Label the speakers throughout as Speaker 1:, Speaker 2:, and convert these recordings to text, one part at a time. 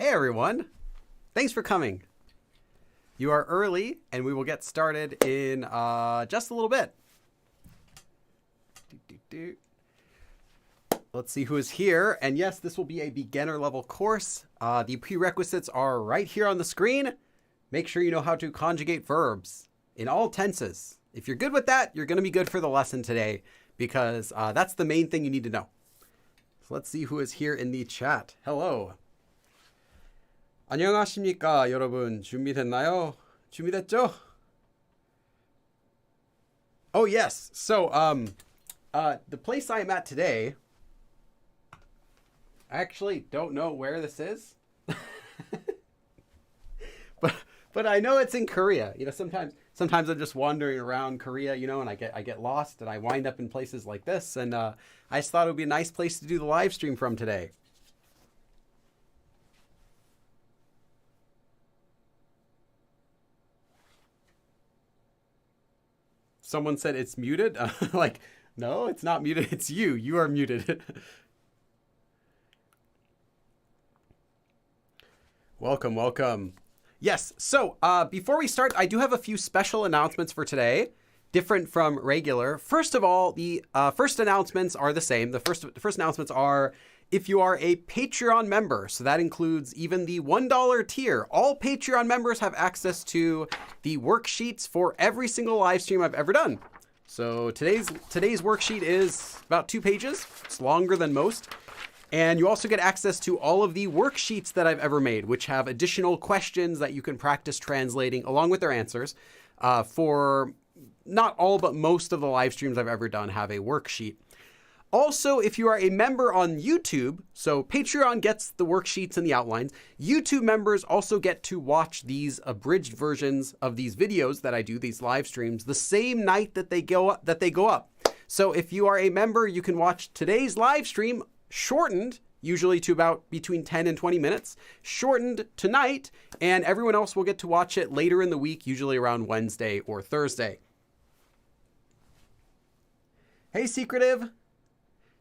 Speaker 1: Hey everyone, thanks for coming. You are early and we will get started in just a little bit. Let's see who is here. And yes, this will be a beginner level course. The prerequisites are right here on the screen. Make sure you know how to conjugate verbs in all tenses. If you're good with that, you're going to be good for the lesson today because that's the main thing you need to know. So let's see who is here in the chat. Hello. 안녕하십니까, 여러분. 준비됐나요? 준비됐죠? Oh, yes. So, the place I am at today, I actually don't know where this is. But I know it's in Korea. You know, sometimes I'm just wandering around Korea, you know, and I get lost and I wind up in places like this. And I just thought it would be a nice place to do the live stream from today. Someone said it's muted. Like, no, it's not muted. It's you. You are muted. Welcome, welcome. Yes, so before we start, I do have a few special announcements for today, different from regular. First of all, the first announcements are the same. The first announcements are if you are a Patreon member, so that includes even the $1 tier. All Patreon members have access to the worksheets for every single live stream I've ever done. So today's worksheet is about 2 pages. It's longer than most. And you also get access to all of the worksheets that I've ever made, which have additional questions that you can practice translating along with their answers. For not all, but most of the live streams I've ever done have a worksheet. Also, if you are a member on YouTube, so Patreon gets the worksheets and the outlines, YouTube members also get to watch these abridged versions of these videos that I do, these live streams, the same night that they go up. So if you are a member, you can watch today's live stream shortened, usually to about between 10 and 20 minutes, shortened tonight, and everyone else will get to watch it later in the week, usually around Wednesday or Thursday. Hey, Secretive.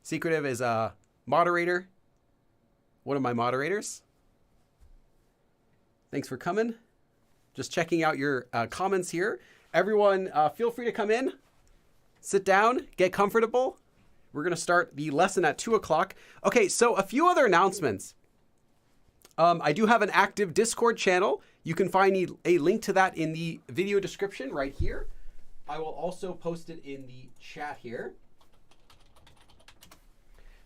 Speaker 1: Secretive is a moderator, one of my moderators. Thanks for coming. Just checking out your comments here. Everyone, feel free to come in, sit down, get comfortable. We're going to start the lesson at 2 o'clock. Okay, so a few other announcements. I do have an active Discord channel. You can find a link to that in the video description right here. I will also post it in the chat here.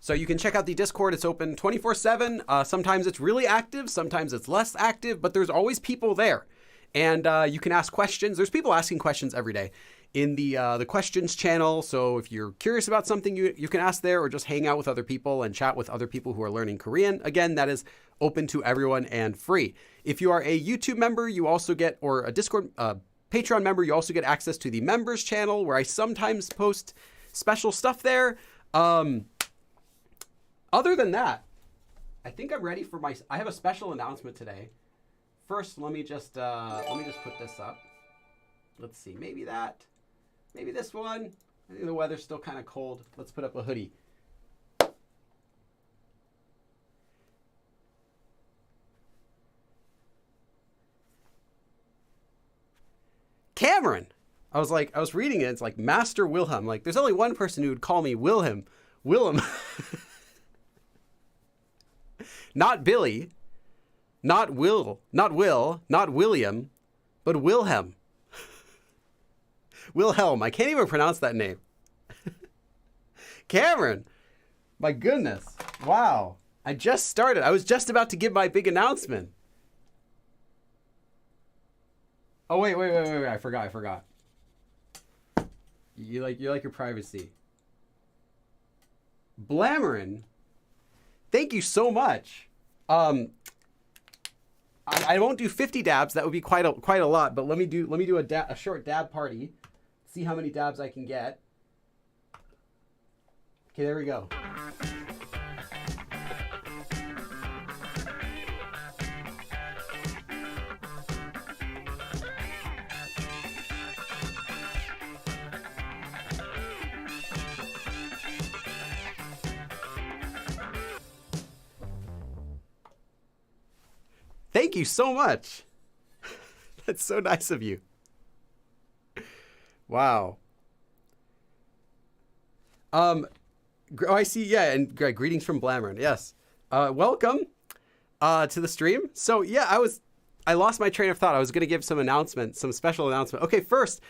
Speaker 1: So you can check out the Discord. It's open 24/7. Sometimes it's really active. Sometimes it's less active, but there's always people there. And you can ask questions. There's people asking questions every day in the questions channel. So if you're curious about something, you can ask there or just hang out with other people and chat with other people who are learning Korean. Again, that is open to everyone and free. If you are a YouTube member, you also get, or a Discord Patreon member, you also get access to the members channel where I sometimes post special stuff there. Other than that, I think I'm ready for I have a special announcement today. First, let me just put this up. Let's see, maybe this one. I think the weather's still kind of cold. Let's put up a hoodie. Cameron. I was reading it. It's like Master Wilhelm. Like, there's only one person who would call me Willem. Not Billy, not Will, not William, but Wilhelm. Wilhelm. I can't even pronounce that name. Cameron, my goodness. Wow. I just started. I was just about to give my big announcement. Oh, wait. I forgot. You like your privacy. Blammering. Thank you so much. I won't do 50 dabs. That would be quite a lot. But let me do a short dab party. See how many dabs I can get. Okay, there we go. Thank you so much. That's so nice of you. Wow. Oh, I see. Yeah, and greetings from Blammern. Yes. Welcome to the stream. So yeah, I lost my train of thought. I was going to give some announcements, some special announcement. Okay, first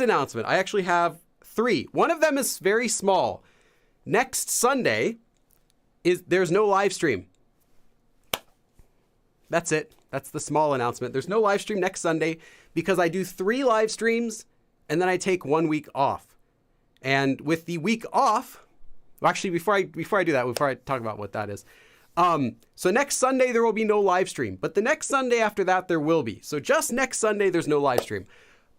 Speaker 1: announcement. I actually have 3. One of them is very small. Next Sunday there's no live stream. That's it. That's the small announcement. There's no live stream next Sunday because I do 3 live streams and then I take 1 week off. And with the week off, well, actually, before I do that, before I talk about what that is, so next Sunday there will be no live stream, but the next Sunday after that there will be. So just next Sunday there's no live stream.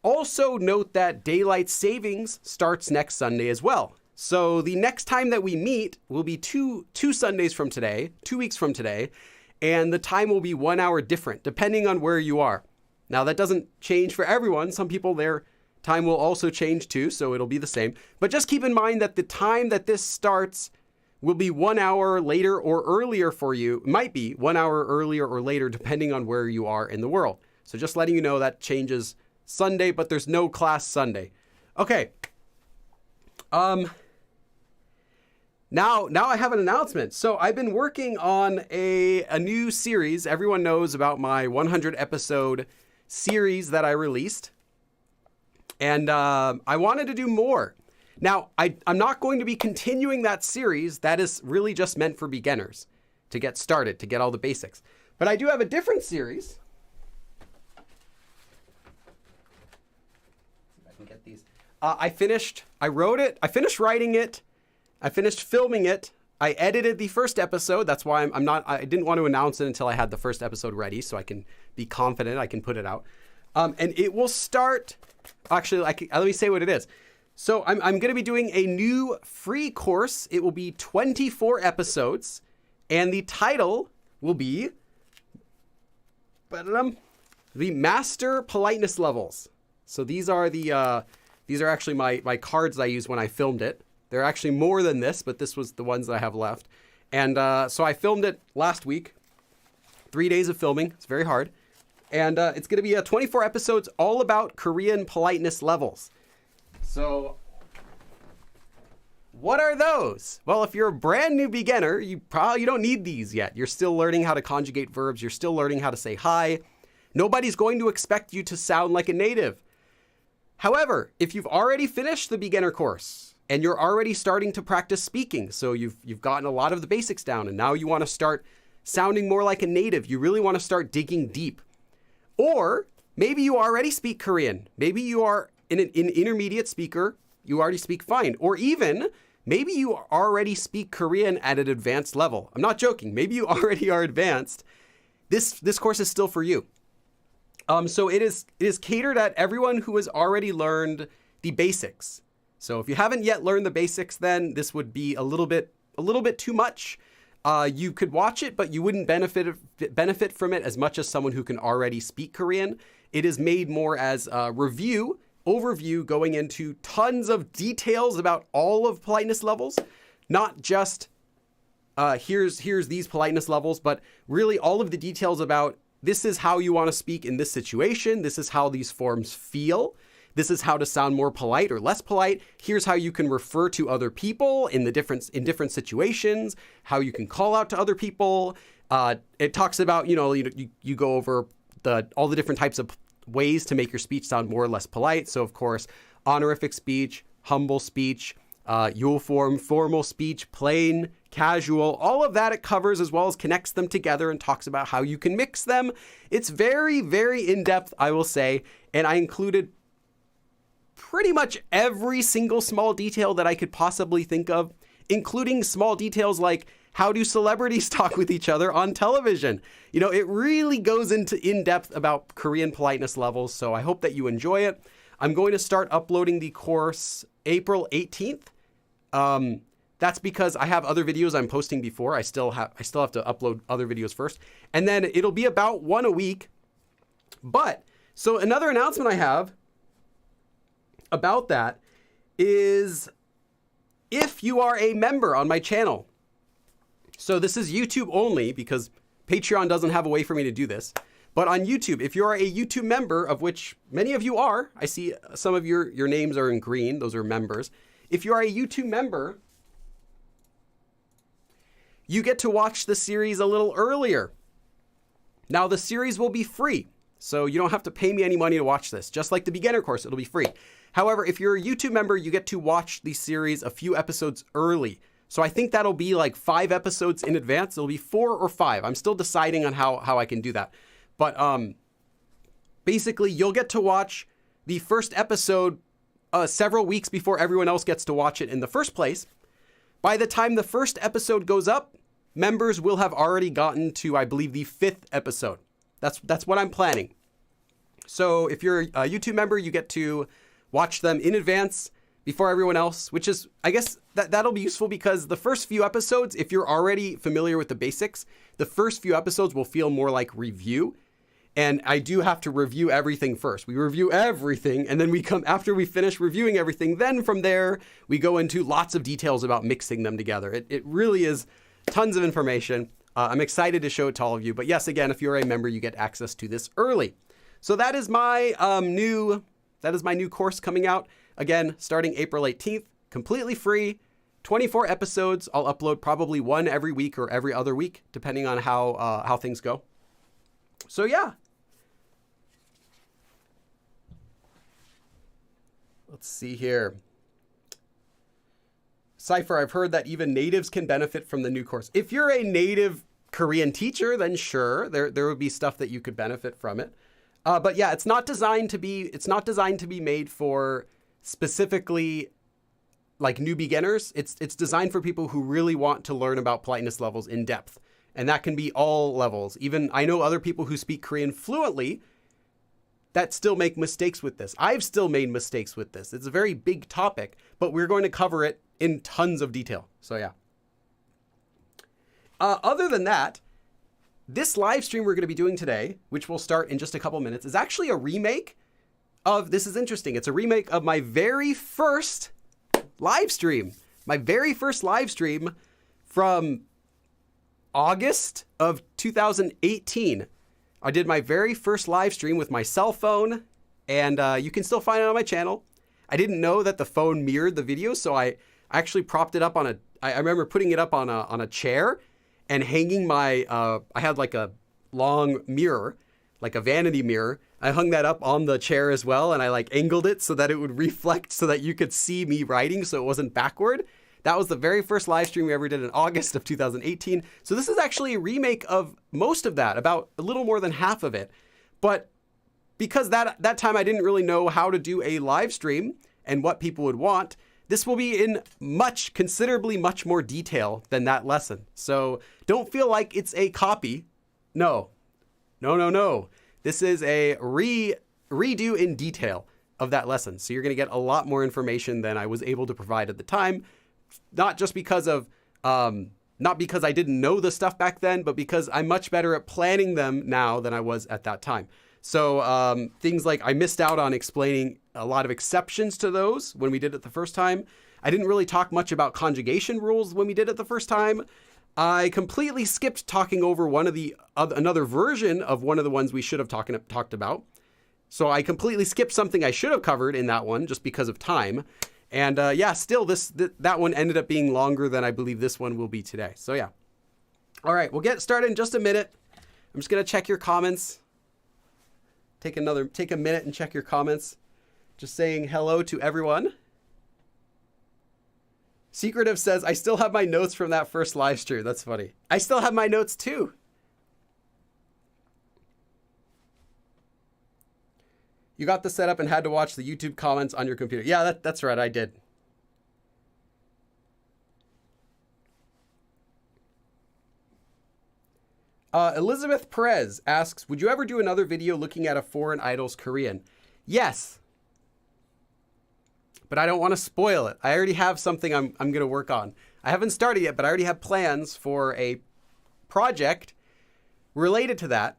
Speaker 1: Also note that daylight savings starts next Sunday as well. So the next time that we meet will be two Sundays from today, 2 weeks from today, and the time will be 1 hour different depending on where you are. Now that doesn't change for everyone. Some people, their time will also change too, so it'll be the same. But just keep in mind that the time that this starts will be 1 hour later or earlier for you. It might be 1 hour earlier or later depending on where you are in the world. So just letting you know that changes Sunday, but there's no class Sunday. Okay. Now I have an announcement. So I've been working on a new series. Everyone knows about my 100 episode series that I released. And I wanted to do more. Now, I'm not going to be continuing that series. That is really just meant for beginners to get started, to get all the basics. But I do have a different series. I can get these. I wrote it. I finished writing it. I finished filming it. I edited the first episode. That's why I didn't want to announce it until I had the first episode ready so I can be confident I can put it out. And it will start, actually, let me say what it is. So I'm going to be doing a new free course. It will be 24 episodes and the title will be the Master Politeness Levels. So these are actually my cards I used when I filmed it. There are actually more than this, but this was the ones that I have left. And so I filmed it last week. 3 days of filming. It's very hard. And it's going to be 24 episodes all about Korean politeness levels. So what are those? Well, if you're a brand new beginner, you don't need these yet. You're still learning how to conjugate verbs. You're still learning how to say hi. Nobody's going to expect you to sound like a native. However, if you've already finished the beginner course and you're already starting to practice speaking, so you've gotten a lot of the basics down and now you want to start sounding more like a native, you really want to start digging deep. Or maybe you already speak Korean. Maybe you are an intermediate speaker. You already speak fine. Or even maybe you already speak Korean at an advanced level. I'm not joking. Maybe you already are advanced. This course is still for you. So it is catered at everyone who has already learned the basics. So if you haven't yet learned the basics, then this would be a little bit too much. You could watch it, but you wouldn't benefit from it as much as someone who can already speak Korean. It is made more as a overview, going into tons of details about all of politeness levels, not just here's these politeness levels, but really all of the details about this is how you want to speak in this situation. This is how these forms feel. This is how to sound more polite or less polite. Here's how you can refer to other people in different situations, how you can call out to other people. It talks about, you go over all the different types of ways to make your speech sound more or less polite. So of course, honorific speech, humble speech, Yule form, formal speech, plain, casual, all of that it covers, as well as connects them together and talks about how you can mix them. It's very, very in-depth, I will say. And I included pretty much every single small detail that I could possibly think of, including small details like how do celebrities talk with each other on television? It really goes into in-depth about Korean politeness levels. So I hope that you enjoy it. I'm going to start uploading the course April 18th. That's because I have other videos I'm posting before. I still have to upload other videos first. And then it'll be about one a week. But so another announcement I have about that is if you are a member on my channel. So this is YouTube only because Patreon doesn't have a way for me to do this. But on YouTube, if you're a YouTube member, of which many of you are, I see some of your names are in green. Those are members. If you are a YouTube member, you get to watch the series a little earlier. Now, the series will be free, so you don't have to pay me any money to watch this. Just like the beginner course, it'll be free. However, if you're a YouTube member, you get to watch the series a few episodes early. So I think that'll be like 5 episodes in advance. It'll be 4 or 5. I'm still deciding on how I can do that. But basically, you'll get to watch the first episode several weeks before everyone else gets to watch it in the first place. By the time the first episode goes up, members will have already gotten to, I believe, the 5th episode. That's what I'm planning. So if you're a YouTube member, you get to watch them in advance before everyone else, which is, I guess, that'll be useful because the first few episodes, if you're already familiar with the basics, the first few episodes will feel more like review. And I do have to review everything first. We review everything, and then after we finish reviewing everything, then from there, we go into lots of details about mixing them together. It really is tons of information. I'm excited to show it to all of you. But yes, again, if you're a member, you get access to this early. So that is my new course coming out. Again, starting April 18th, completely free, 24 episodes. I'll upload probably one every week or every other week, depending on how things go. So yeah. Let's see here. Cypher, I've heard that even natives can benefit from the new course. If you're a native Korean teacher, then sure, there would be stuff that you could benefit from it. But yeah, it's not designed to be made for specifically like new beginners. It's designed for people who really want to learn about politeness levels in depth. And that can be all levels. Even I know other people who speak Korean fluently that still make mistakes with this. I've still made mistakes with this. It's a very big topic, but we're going to cover it in tons of detail. So yeah. Other than that, this live stream we're going to be doing today, which will start in just a couple minutes, is actually a remake of, this is interesting, it's a remake of my very first live stream. My very first live stream from August of 2018. I did my very first live stream with my cell phone, and you can still find it on my channel. I didn't know that the phone mirrored the video, so I actually propped it up on I remember putting it up on a chair and hanging my, I had like a long mirror, like a vanity mirror. I hung that up on the chair as well, and I like angled it so that it would reflect so that you could see me writing so it wasn't backward. That was the very first live stream we ever did in August of 2018. So this is actually a remake of most of that, about a little more than half of it. But because that time I didn't really know how to do a live stream and what people would want, this will be in considerably much more detail than that lesson. So don't feel like it's a copy. No. This is a redo in detail of that lesson. So you're going to get a lot more information than I was able to provide at the time. Not just because of, not because I didn't know the stuff back then, but because I'm much better at planning them now than I was at that time. So things like I missed out on explaining a lot of exceptions to those when we did it the first time. I didn't really talk much about conjugation rules when we did it the first time. I completely skipped talking over another version of one of the ones we should have talked about. So I completely skipped something I should have covered in that one just because of time. And yeah, still that one ended up being longer than I believe this one will be today. So yeah. All right, we'll get started in just a minute. I'm just going to check your comments. Take a minute and check your comments. Just saying hello to everyone. Secretive says, I still have my notes from that first live stream. That's funny. I still have my notes too. You got the setup and had to watch the YouTube comments on your computer. Yeah, that's right. I did. Elizabeth Perez asks, would you ever do another video looking at a foreign idol's Korean? Yes. But I don't want to spoil it. I already have something I'm going to work on. I haven't started yet, but I already have plans for a project related to that.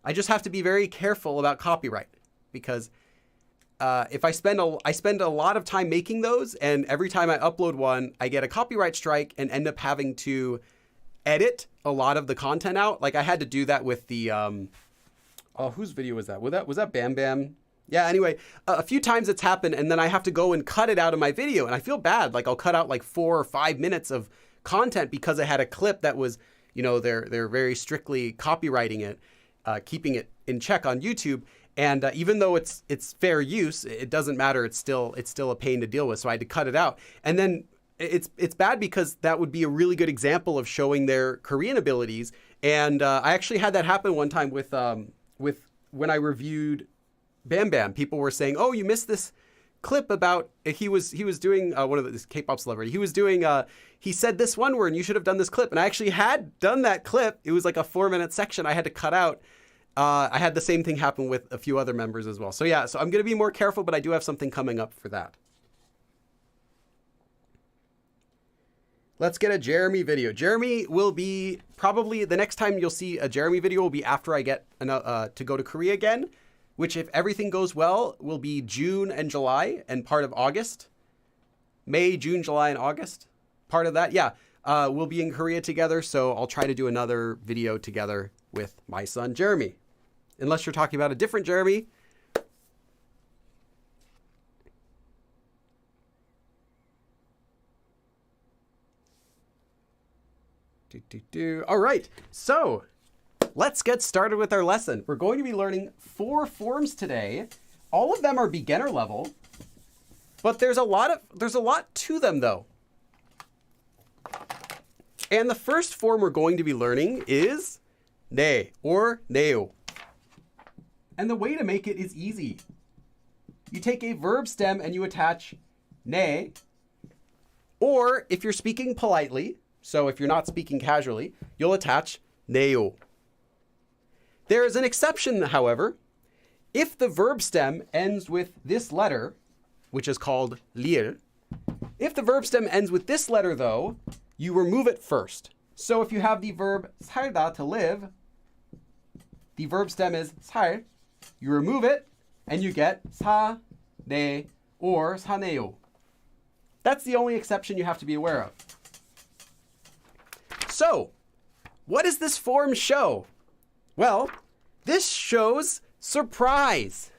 Speaker 1: I just have to be very careful about copyright because if I spend a lot of time making those, and every time I upload one, I get a copyright strike and end up having to edit a lot of the content out. Like I had to do that with the, oh, whose video was that? Was that Bam Bam? Yeah, anyway, a few times it's happened, and then I have to go and cut it out of my video, and I feel bad. Like I'll cut out like 4 or 5 minutes of content because I had a clip that was, you know, they're very strictly copywriting it, keeping it in check on YouTube. And even though it's fair use, it doesn't matter. It's still a pain to deal with. So I had to cut it out. And then it's bad because that would be a really good example of showing their Korean abilities. And I actually had that happen one time with when I reviewed Bam Bam. People were saying, "Oh, you missed this clip about he was doing one of this K-pop celebrity. He was doing he said this one word, and you should have done this clip." And I actually had done that clip. It was like a 4-minute section I had to cut out. I had the same thing happen with a few other members as well. So yeah, so I'm going to be more careful, but I do have something coming up for that. Let's get a Jeremy video. Jeremy will be probably the next time you'll see a Jeremy video will be after I get to go to Korea again, which if everything goes well will be June and July and part of August. May, June, July, and August. Part of that, yeah. We'll be in Korea together, so I'll try to do another video together with my son, Jeremy. Unless you're talking about a different Jeremy. All right, so let's get started with our lesson. We're going to be learning 4 forms today. All of them are beginner level, but there's a lot to them though. And the first form we're going to be learning is 네 or 네요. And the way to make it is easy. You take a verb stem and you attach 네, or if you're speaking politely, so if you're not speaking casually, you'll attach 네요. There is an exception, however. If the verb stem ends with this letter, which is called 리을, if the verb stem ends with this letter, though, you remove it first. So if you have the verb 살다, to live, the verb stem is 살, you remove it, and you get 사, 네, or 사네요. That's the only exception you have to be aware of. So, what does this form show? Well, this shows surprise.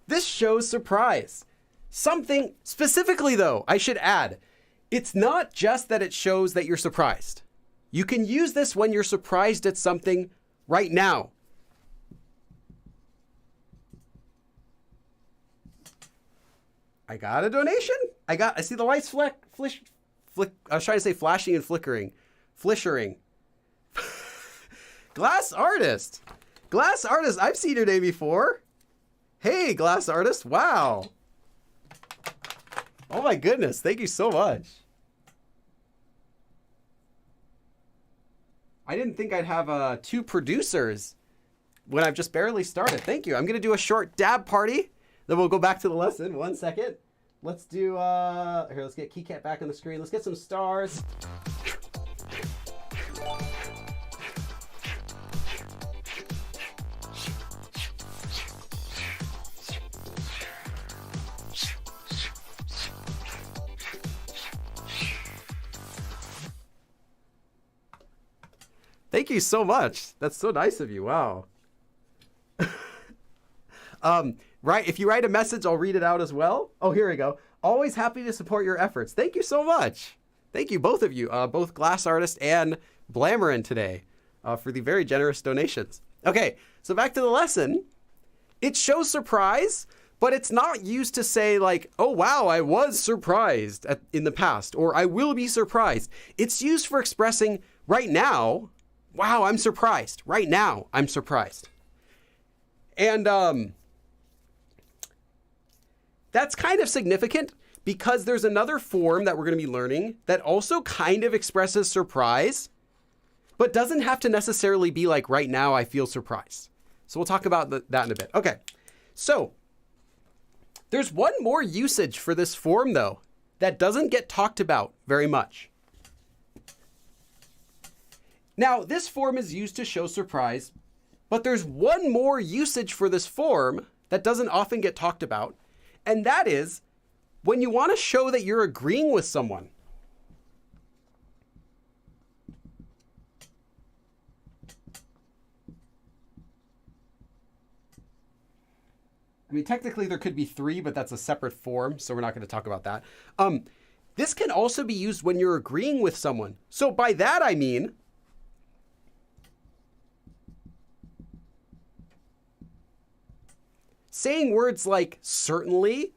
Speaker 1: This shows surprise. Something specifically, though, I should add, it's not just that it shows that you're surprised. You can use this when you're surprised at something right now. I got a donation. I see the lights flick. I was trying to say flashing and flickering. Flishering. Glass artist. Glass artist. I've seen your name before. Hey, glass artist. Wow. Oh my goodness. Thank you so much. I didn't think I'd have 2 producers when I've just barely started. Thank you. I'm going to do a short dab party. Then we'll go back to the lesson. 1 second. Let's do, here, let's get KeyCat back on the screen. Let's get some stars. Thank you so much. That's so nice of you. Wow. Right. If you write a message, I'll read it out as well. Oh, here we go. Always happy to support your efforts. Thank you so much. Thank you, both of you, both Glass Artist and Blamorin today, for the very generous donations. Okay, so back to the lesson. It shows surprise, but it's not used to say like, oh, wow, I was surprised in the past, or I will be surprised. It's used for expressing right now, wow, I'm surprised. Right now, I'm surprised. And that's kind of significant because there's another form that we're going to be learning that also kind of expresses surprise, but doesn't have to necessarily be like, right now, I feel surprised. So we'll talk about that in a bit. Okay, so there's one more usage for this form, though, that doesn't get talked about very much. Now, this form is used to show surprise, but there's one more usage for this form that doesn't often get talked about, and that is when you want to show that you're agreeing with someone. I mean, technically there could be three, but that's a separate form, so we're not going to talk about that. This can also be used when you're agreeing with someone. So by that, I mean, saying words like certainly,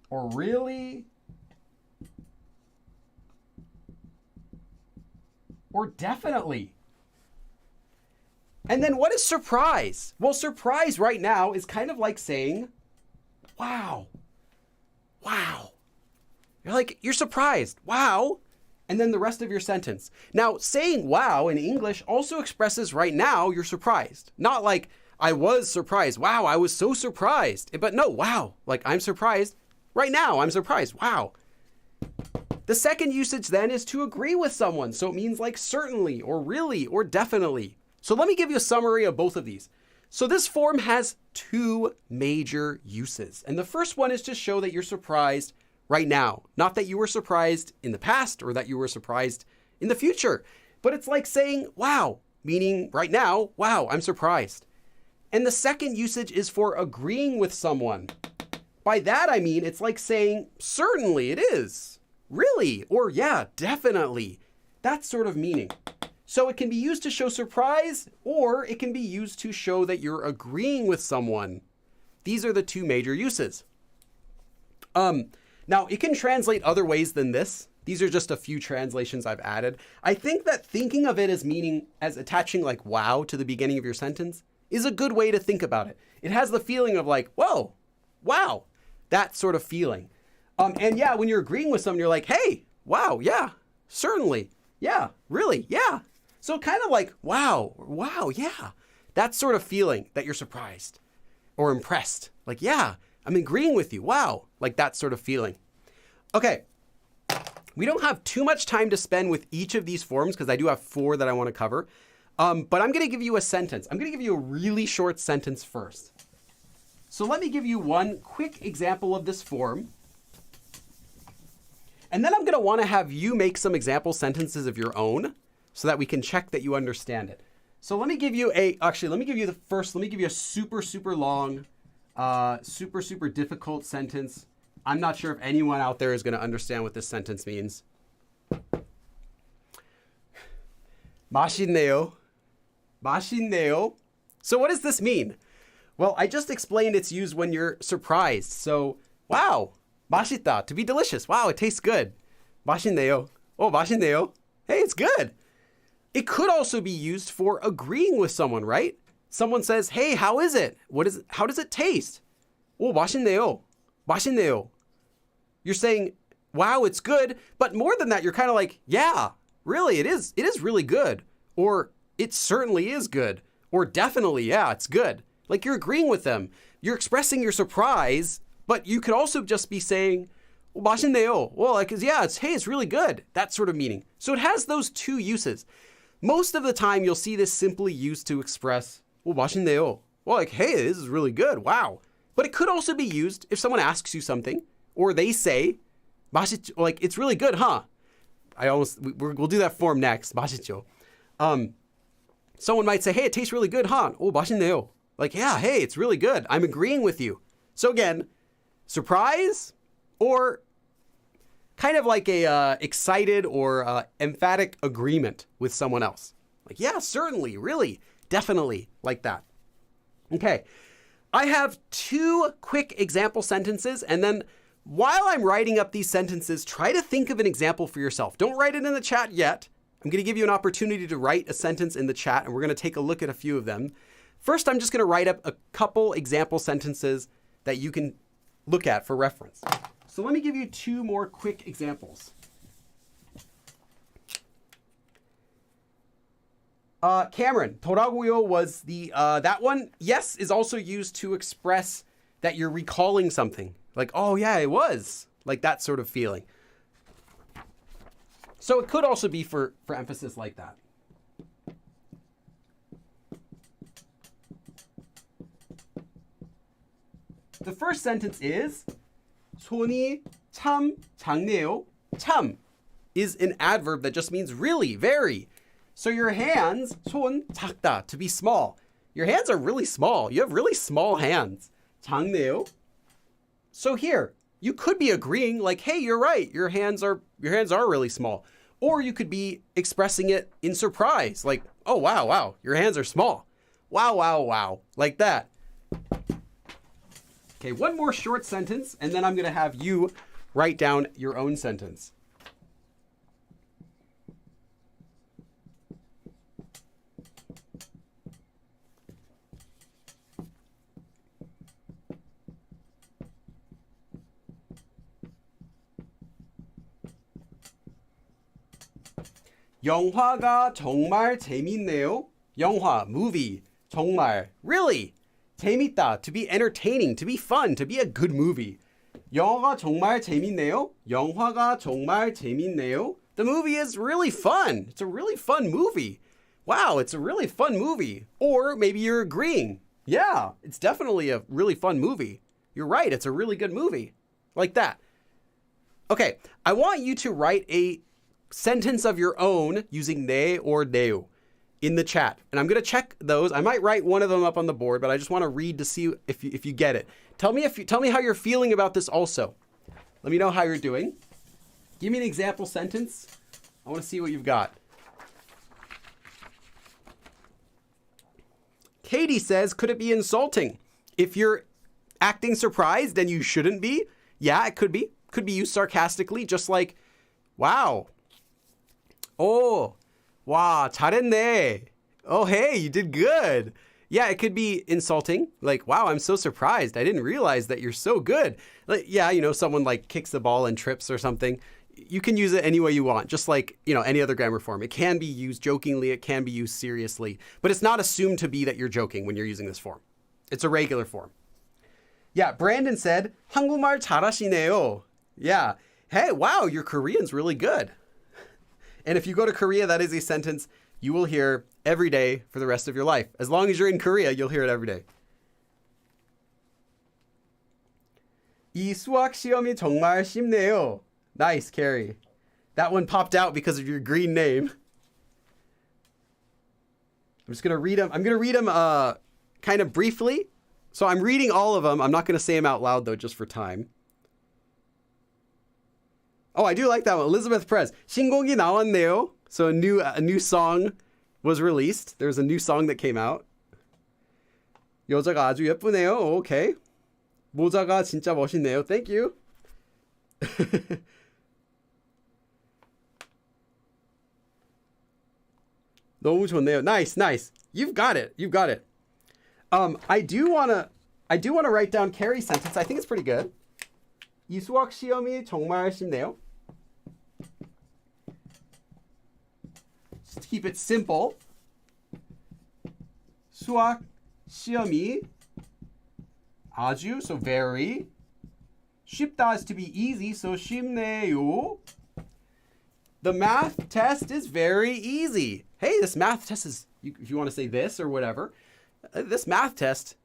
Speaker 1: or really, or definitely. And then what is surprise? Well, surprise right now is kind of like saying, wow, wow. You're surprised, wow. And then the rest of your sentence. Now, saying wow in English also expresses right now you're surprised. Not like I was surprised. Wow, I was so surprised. But no, wow, like I'm surprised. Right now, I'm surprised. Wow. The second usage then is to agree with someone. So it means like certainly or really or definitely. So let me give you a summary of both of these. So this form has two major uses. And the first one is to show that you're surprised right now. Not that you were surprised in the past or that you were surprised in the future. But it's like saying, wow, meaning right now, wow, I'm surprised. And the second usage is for agreeing with someone. By that, I mean, it's like saying, certainly it is, really, or yeah, definitely. That sort of meaning. So it can be used to show surprise, or it can be used to show that you're agreeing with someone. These are the two major uses. Now, it can translate other ways than this. These are just a few translations I've added. I think that thinking of it as attaching like wow to the beginning of your sentence is a good way to think about it. It has the feeling of like, whoa, wow, that sort of feeling. And yeah, when you're agreeing with someone, you're like, hey, wow, yeah, certainly, yeah, really, yeah. So kind of like, wow, yeah. That sort of feeling that you're surprised or impressed. Like, yeah, I'm agreeing with you. Wow. Like that sort of feeling. Okay. We don't have too much time to spend with each of these forms because I do have 4 that I want to cover. But I'm going to give you a sentence. I'm going to give you a really short sentence first. So let me give you one quick example of this form. And then I'm going to want to have you make some example sentences of your own, so that we can check that you understand it. So let me give you let me give you a super, super long, super, super difficult sentence. I'm not sure if anyone out there is going to understand what this sentence means. 맛있네요. 맛있네요. So what does this mean? Well, I just explained it's used when you're surprised. So, wow, 맛있다, to be delicious. Wow, it tastes good. 맛있네요. Oh, 맛있네요. Hey, it's good. It could also be used for agreeing with someone, right? Someone says, hey, how is it? How does it taste? Oh, 맛있네요. 맛있네요. You're saying, wow, it's good. But more than that, you're kind of like, yeah, really, it is really good. Or it certainly is good. Or definitely, yeah, it's good. Like you're agreeing with them. You're expressing your surprise, but you could also just be saying, 맛있네요. Well, like, yeah, it's really good. That sort of meaning. So it has those two uses. Most of the time, you'll see this simply used to express, 맛있네요. Well, like, hey, this is really good. Wow. But it could also be used if someone asks you something, or they say, like, it's really good, huh? We'll do that form next. 맛있죠. Someone might say, hey, it tastes really good, huh? 맛있네요. Like, yeah, hey, it's really good. I'm agreeing with you. So again, surprise, or kind of like a excited or emphatic agreement with someone else. Like, yeah, certainly, really, definitely, like that. Okay, I have 2 quick example sentences, and then while I'm writing up these sentences, try to think of an example for yourself. Don't write it in the chat yet. I'm going to give you an opportunity to write a sentence in the chat, and we're going to take a look at a few of them. First, I'm just going to write up a couple example sentences that you can look at for reference. So let me give you 2 more quick examples. Cameron, 도라고요 was that one, yes, is also used to express that you're recalling something. Like, oh yeah, it was. Like that sort of feeling. So it could also be for emphasis like that. The first sentence is 손이 참 작네요. 참 is an adverb that just means really, very. So your hands, 손 작다, to be small. Your hands are really small. You have really small hands. 작네요. So here, you could be agreeing like, hey, you're right. Your hands are really small. Or you could be expressing it in surprise, like, oh, wow, your hands are small. Wow, like that. Okay, one more short sentence, and then I'm going to have you write down your own sentence. 영화가 정말 재밌네요. 영화, movie, 정말, really. 재밌다, to be entertaining, to be fun, to be a good movie. 영화가 정말 재밌네요. 영화가 정말 재밌네요. The movie is really fun. It's a really fun movie. Wow, it's a really fun movie. Or maybe you're agreeing. Yeah, it's definitely a really fun movie. You're right, it's a really good movie. Like that. Okay, I want you to write a sentence of your own using 네 or 네요 in the chat. And I'm going to check those. I might write one of them up on the board, but I just want to read to see if you get it. Tell me how you're feeling about this also. Let me know how you're doing. Give me an example sentence. I want to see what you've got. Katie says, could it be insulting? If you're acting surprised, then you shouldn't be. Yeah, it could be. Could be used sarcastically, just like, wow. Oh, wow, 잘했네. Oh, hey, you did good. Yeah, it could be insulting. Like, wow, I'm so surprised. I didn't realize that you're so good. Like, yeah, someone like kicks the ball and trips or something. You can use it any way you want, just like, any other grammar form. It can be used jokingly. It can be used seriously. But it's not assumed to be that you're joking when you're using this form. It's a regular form. Yeah, Brandon said, 한국말 잘하시네요. Yeah. Hey, wow, your Korean's really good. And if you go to Korea, that is a sentence you will hear every day for the rest of your life. As long as you're in Korea, you'll hear it every day. 이 수학 시험이 정말 쉽네요. Nice, Carrie. That one popped out because of your green name. I'm just going to read them. I'm going to read them kind of briefly. So I'm reading all of them. I'm not going to say them out loud, though, just for time. Oh, I do like that one. Elizabeth Perez. 신곡이 나왔네요. So a new song was released. There's a new song that came out. 여자가 아주 예쁘네요. Okay. 모자가 진짜 멋있네요. Thank you. 너무 좋네요. Nice. You've got it. I do wanna write down Carrie's sentence. I think it's pretty good. 이 수학 시험이 정말 쉽네요. Just keep it simple. 수학 시험이 아주, so very. 쉽다 is to be easy, so 쉽네요. The math test is very easy. Hey, this math test is, if you want to say this or whatever, this math test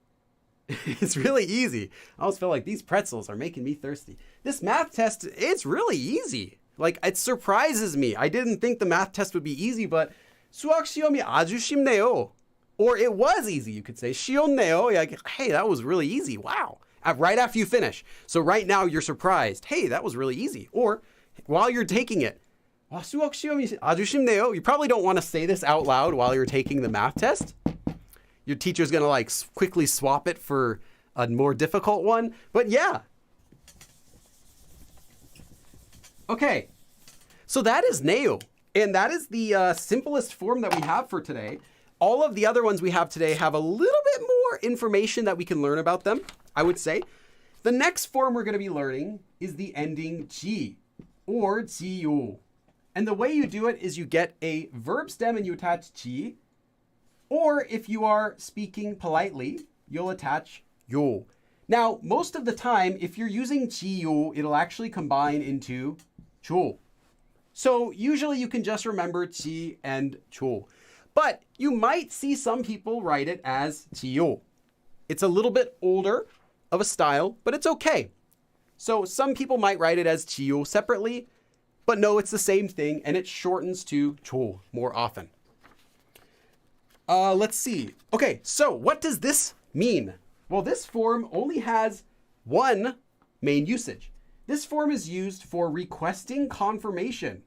Speaker 1: is really easy. I almost feel like these pretzels are making me thirsty. This math test, it's really easy. Like, it surprises me. I didn't think the math test would be easy, but 수학 시험이 아주 쉽네요. Or it was easy, you could say. 쉬웠네요. Like, hey, that was really easy. Wow. Right after you finish. So right now you're surprised. Hey, that was really easy. Or while you're taking it. 수학 시험이 아주 쉽네요. You probably don't want to say this out loud while you're taking the math test. Your teacher's going to like quickly swap it for a more difficult one. But yeah. Okay. So that is 네요. And that is the simplest form that we have for today. All of the other ones we have today have a little bit more information that we can learn about them, I would say. The next form we're going to be learning is the ending G, or 지요. And the way you do it is you get a verb stem and you attach G. Or if you are speaking politely, you'll attach 요. Now, most of the time, if you're using 지요, it'll actually combine into 조. So usually you can just remember 지 and 조. But you might see some people write it as 지요. It's a little bit older. of a style, but it's okay. So some people might write it as 지요 separately, but no, it's the same thing, and it shortens to 조 more often. Let's see. Okay, so what does this mean? Well, this form only has one main usage. This form is used for requesting confirmation.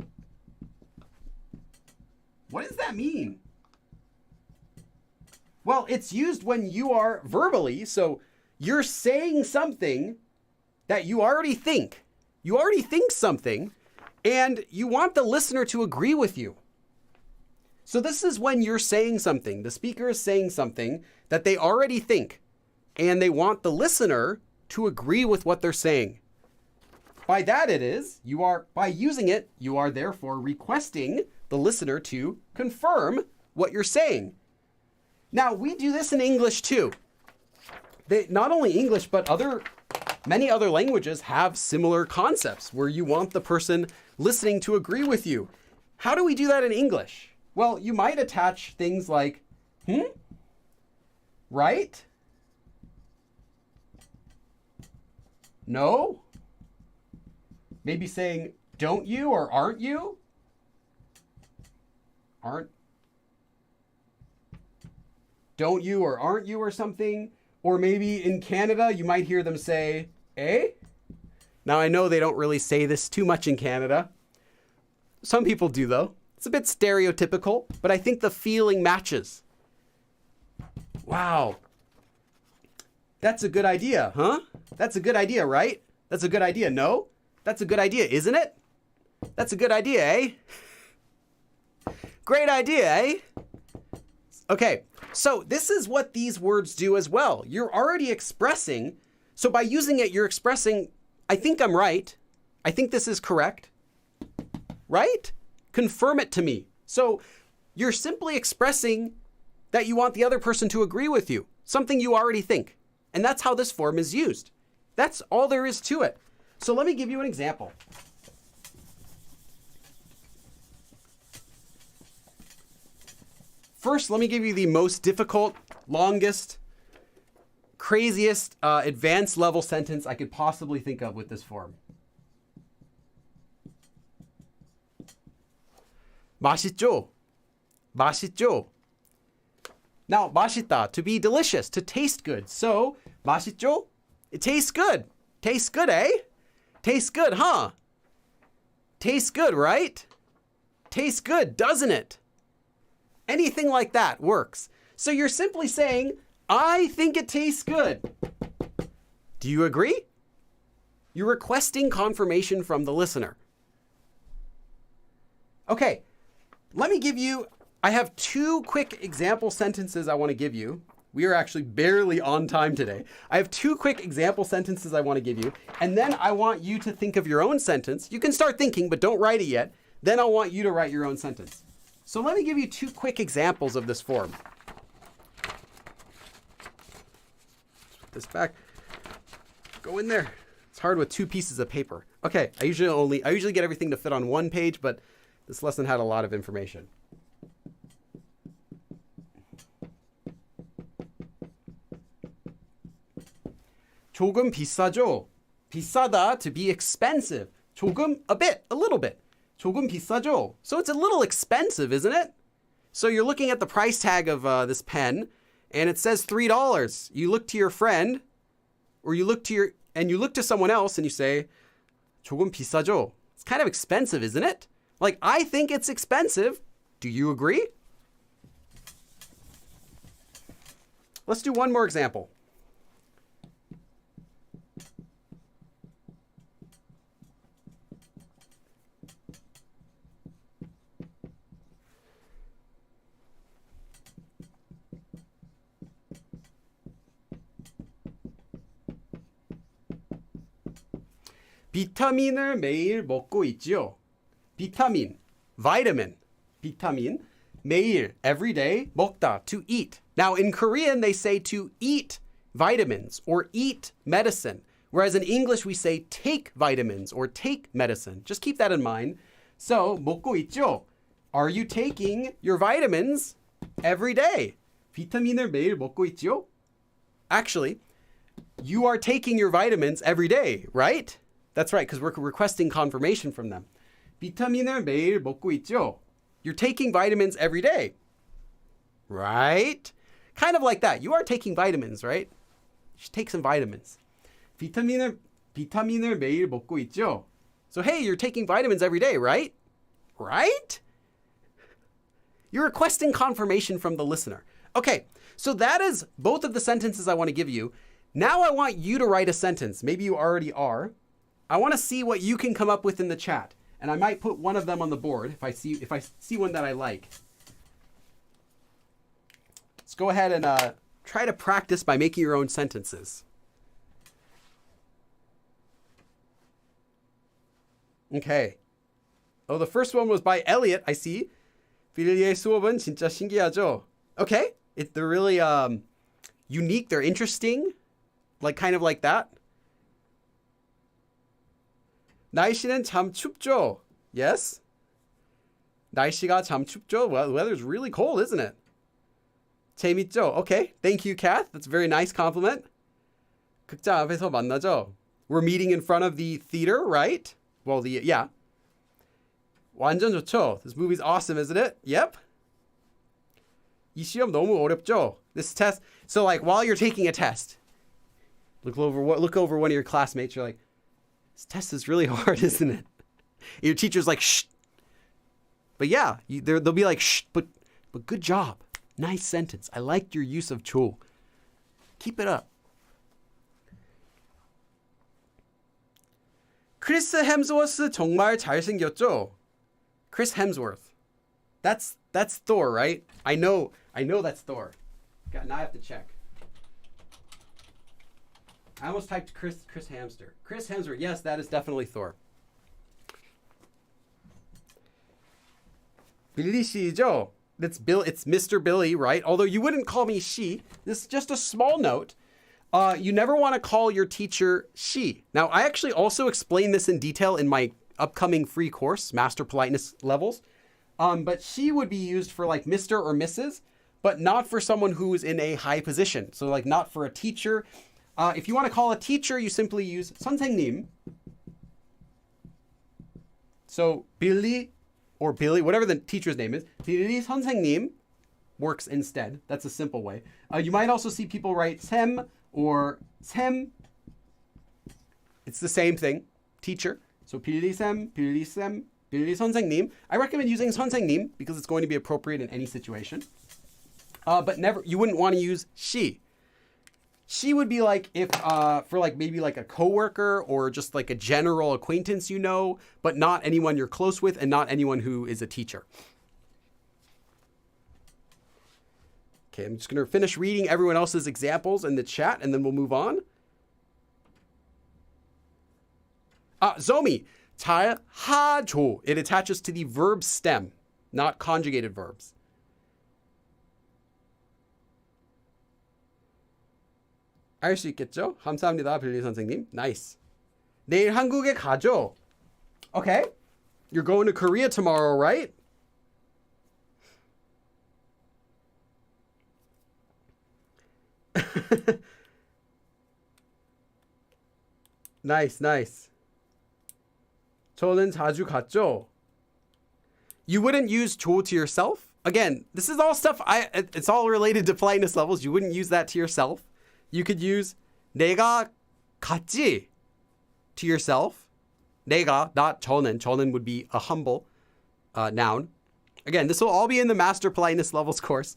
Speaker 1: What does that mean? Well, it's used when you are verbally, so you're saying something that you already think. You already think something, and you want the listener to agree with you. So this is when you're saying something. The speaker is saying something that they already think, and they want the listener to agree with what they're saying. By that it is, by using it, you are therefore requesting the listener to confirm what you're saying. Now, we do this in English too. Not only English, but many other languages have similar concepts where you want the person listening to agree with you. How do we do that in English? Well, you might attach things like, right? No? Maybe saying, don't you or aren't you? Don't you or aren't you or something? Or maybe in Canada, you might hear them say, eh? Now, I know they don't really say this too much in Canada. Some people do, though. It's a bit stereotypical, but I think the feeling matches. Wow. That's a good idea, huh? That's a good idea, right? That's a good idea, no? That's a good idea, isn't it? That's a good idea, eh? Great idea, eh? Okay, so this is what these words do as well. You're already expressing, so by using it, you're expressing, I think I'm right. I think this is correct. Right? Confirm it to me. So you're simply expressing that you want the other person to agree with you, something you already think. And that's how this form is used. That's all there is to it. So let me give you an example. First, let me give you the most difficult, longest, craziest, advanced level sentence I could possibly think of with this form. 맛있죠? 맛있죠? Now, 맛있다, to be delicious, to taste good. So, 맛있죠? It tastes good. Tastes good, eh? Tastes good, huh? Tastes good, right? Tastes good, doesn't it? Anything like that works. So you're simply saying, I think it tastes good. Do you agree? You're requesting confirmation from the listener. Okay, let me give you, I have two quick example sentences I want to give you. We are actually barely on time today. I have two quick example sentences I want to give you, and then I want you to think of your own sentence. You can start thinking, but don't write it yet. Then I want you to write your own sentence. So let me give you two quick examples of this form. Put this back. Go in there. It's hard with two pieces of paper. Okay, I usually get everything to fit on one page, but this lesson had a lot of information. 조금 비싸죠? 비싸다, to be expensive. 조금, a bit, a little bit. 조금 비싸죠? So it's a little expensive, isn't it? So you're looking at the price tag of this pen, and it says $3. You look to your friend, or you look to someone else, and you say, 조금 비싸죠? It's kind of expensive, isn't it? Like, I think it's expensive. Do you agree? Let's do one more example. 비타민을 매일 먹고 있지요. 비타민, vitamin, 비타민, 매일, every day, 먹다, to eat. Now in Korean, they say to eat vitamins or eat medicine. Whereas in English, we say take vitamins or take medicine. Just keep that in mind. So, 먹고 있죠? Are you taking your vitamins every day? 비타민을 매일 먹고 있지요? Actually, you are taking your vitamins every day, right? That's right, because we're requesting confirmation from them. 비타민을 매일 먹고 있죠. You're taking vitamins every day, right? Kind of like that. You are taking vitamins, right? You should take some vitamins. 비타민을 매일 먹고 있죠. So, hey, you're taking vitamins every day, right? Right? You're requesting confirmation from the listener. Okay, so that is both of the sentences I want to give you. Now I want you to write a sentence. Maybe you already are. I want to see what you can come up with in the chat. And I might put one of them on the board if I see one that I like. Let's go ahead and try to practice by making your own sentences. Okay. Oh, the first one was by Elliot, I see. 필리의 수업은 진짜 신기하죠? Okay. They're really unique. They're interesting. Like kind of like that. 날씨는 참 춥죠? Yes. 날씨가 참 춥죠? Well, the weather's really cold, isn't it? 재밌죠? Okay. Thank you, Kath. That's a very nice compliment. 극장 앞에서 만나죠? We're meeting in front of the theater, right? Well, yeah. 완전 좋죠? This movie's awesome, isn't it? Yep. 이 시험 너무 어렵죠? This test. So like while you're taking a test, look over one of your classmates. You're like, this test is really hard, isn't it? Your teacher's like, shh. But yeah, they'll be like, shh, but good job. Nice sentence. I liked your use of 조. Keep it up. 크리스 햄스워스 정말 잘생겼죠? Chris Hemsworth. That's Thor, right? I know that's Thor. Now I have to check. I almost typed Chris Hamster. Chris Hemsworth. Yes, that is definitely Thor. 빌리 씨죠? It's Mr. Billy, right? Although you wouldn't call me she. This is just a small note. You never want to call your teacher she. Now, I actually also explain this in detail in my upcoming free course, Master Politeness Levels. But she would be used for like Mr. or Mrs., but not for someone who is in a high position. So like not for a teacher. If you want to call a teacher, you simply use 선생님. So Billy or Billy, whatever the teacher's name is, Billy 선생님 works instead. That's a simple way. You might also see people write 쌤 or 쌤. It's the same thing, teacher. So 빌리 쌤, 빌리 선생님. I recommend using 선생님 because it's going to be appropriate in any situation. But you wouldn't want to use she. She would be like if for like maybe like a coworker or just like a general acquaintance you know, but not anyone you're close with and not anyone who is a teacher. Okay, I'm just going to finish reading everyone else's examples in the chat and then we'll move on. Zomi, 잘 하죠. It attaches to the verb stem, not conjugated verbs. 알 수 있겠죠? 감사합니다, 빌리 선생님. Nice. 내일 한국에 가죠. Okay. You're going to Korea tomorrow, right? Nice. 저는 자주 갔죠. You wouldn't use 조 to yourself. Again, this is all stuff, it's all related to politeness levels. You wouldn't use that to yourself. You could use 내가 갔지 to yourself. 내가, not 저는. 저는 would be a humble noun. Again, this will all be in the Master Politeness Levels course.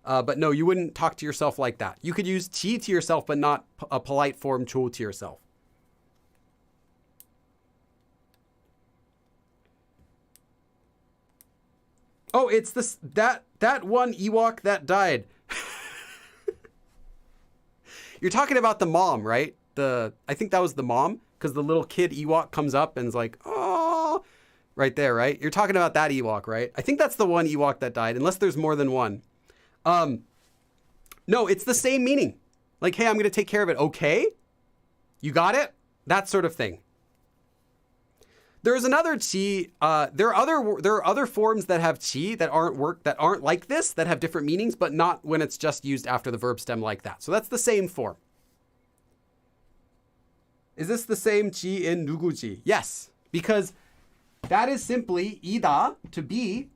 Speaker 1: But no, you wouldn't talk to yourself like that. You could use 지 to yourself, but not a polite form 조 to yourself. Oh, it's that one Ewok that died. You're talking about the mom, right? I think that was the mom, because the little kid Ewok comes up and is like, oh, right there, right? You're talking about that Ewok, right? I think that's the one Ewok that died, unless there's more than one. No, it's the same meaning. Like, hey, I'm going to take care of it. Okay? You got it? That sort of thing. There's another chi. There are other forms that have chi that aren't like this, that have different meanings, but not when it's just used after the verb stem like that. So that's the same form. Is this the same 지 in 누구지? Yes, because that is simply 이다, to be,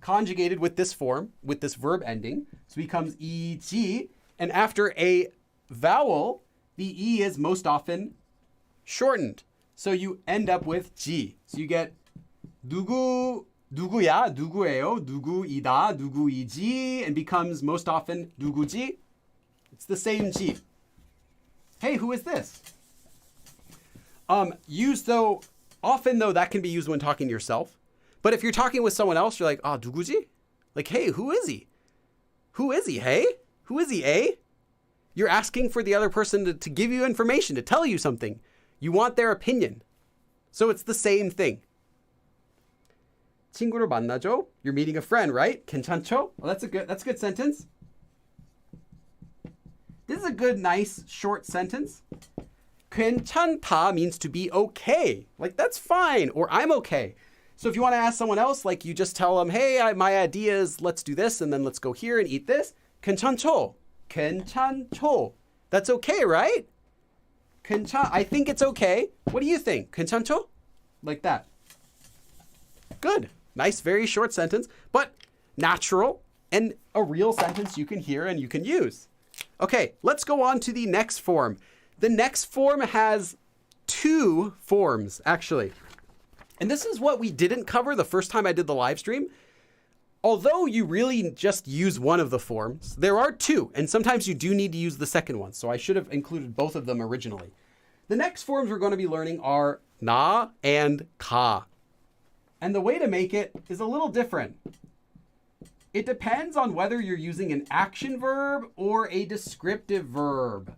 Speaker 1: conjugated with this form, with this verb ending. So it becomes 이지, and after a vowel, the E is most often shortened. So you end up with 지. So you get 누구야, 누구예요, 누구이다, 누구이지, and becomes most often 누구지. It's the same 지. Hey, who is this? Often though, that can be used when talking to yourself. But if you're talking with someone else, you're like, 누구지? Like, hey, who is he? Who is he, hey? Who is he, eh? You're asking for the other person to give you information, to tell you something. You want their opinion. So it's the same thing. 친구를 만나죠? You're meeting a friend, right? 괜찮죠? Well, that's a good sentence. This is a good, nice, short sentence. 괜찮다 means to be okay. Like, that's fine, or I'm okay. So if you want to ask someone else, like you just tell them, hey, my idea is let's do this, and then let's go here and eat this. 괜찮죠? 괜찮죠. That's okay, right? I think it's okay. What do you think? 괜찮죠? Like that. Good. Nice, very short sentence, but natural and a real sentence you can hear and you can use. Okay, let's go on to the next form. The next form has two forms, actually. And this is what we didn't cover the first time I did the live stream. Although you really just use one of the forms, there are two, and sometimes you do need to use the second one. So I should have included both of them originally. The next forms we're going to be learning are 나 and 가. And the way to make it is a little different. It depends on whether you're using an action verb or a descriptive verb.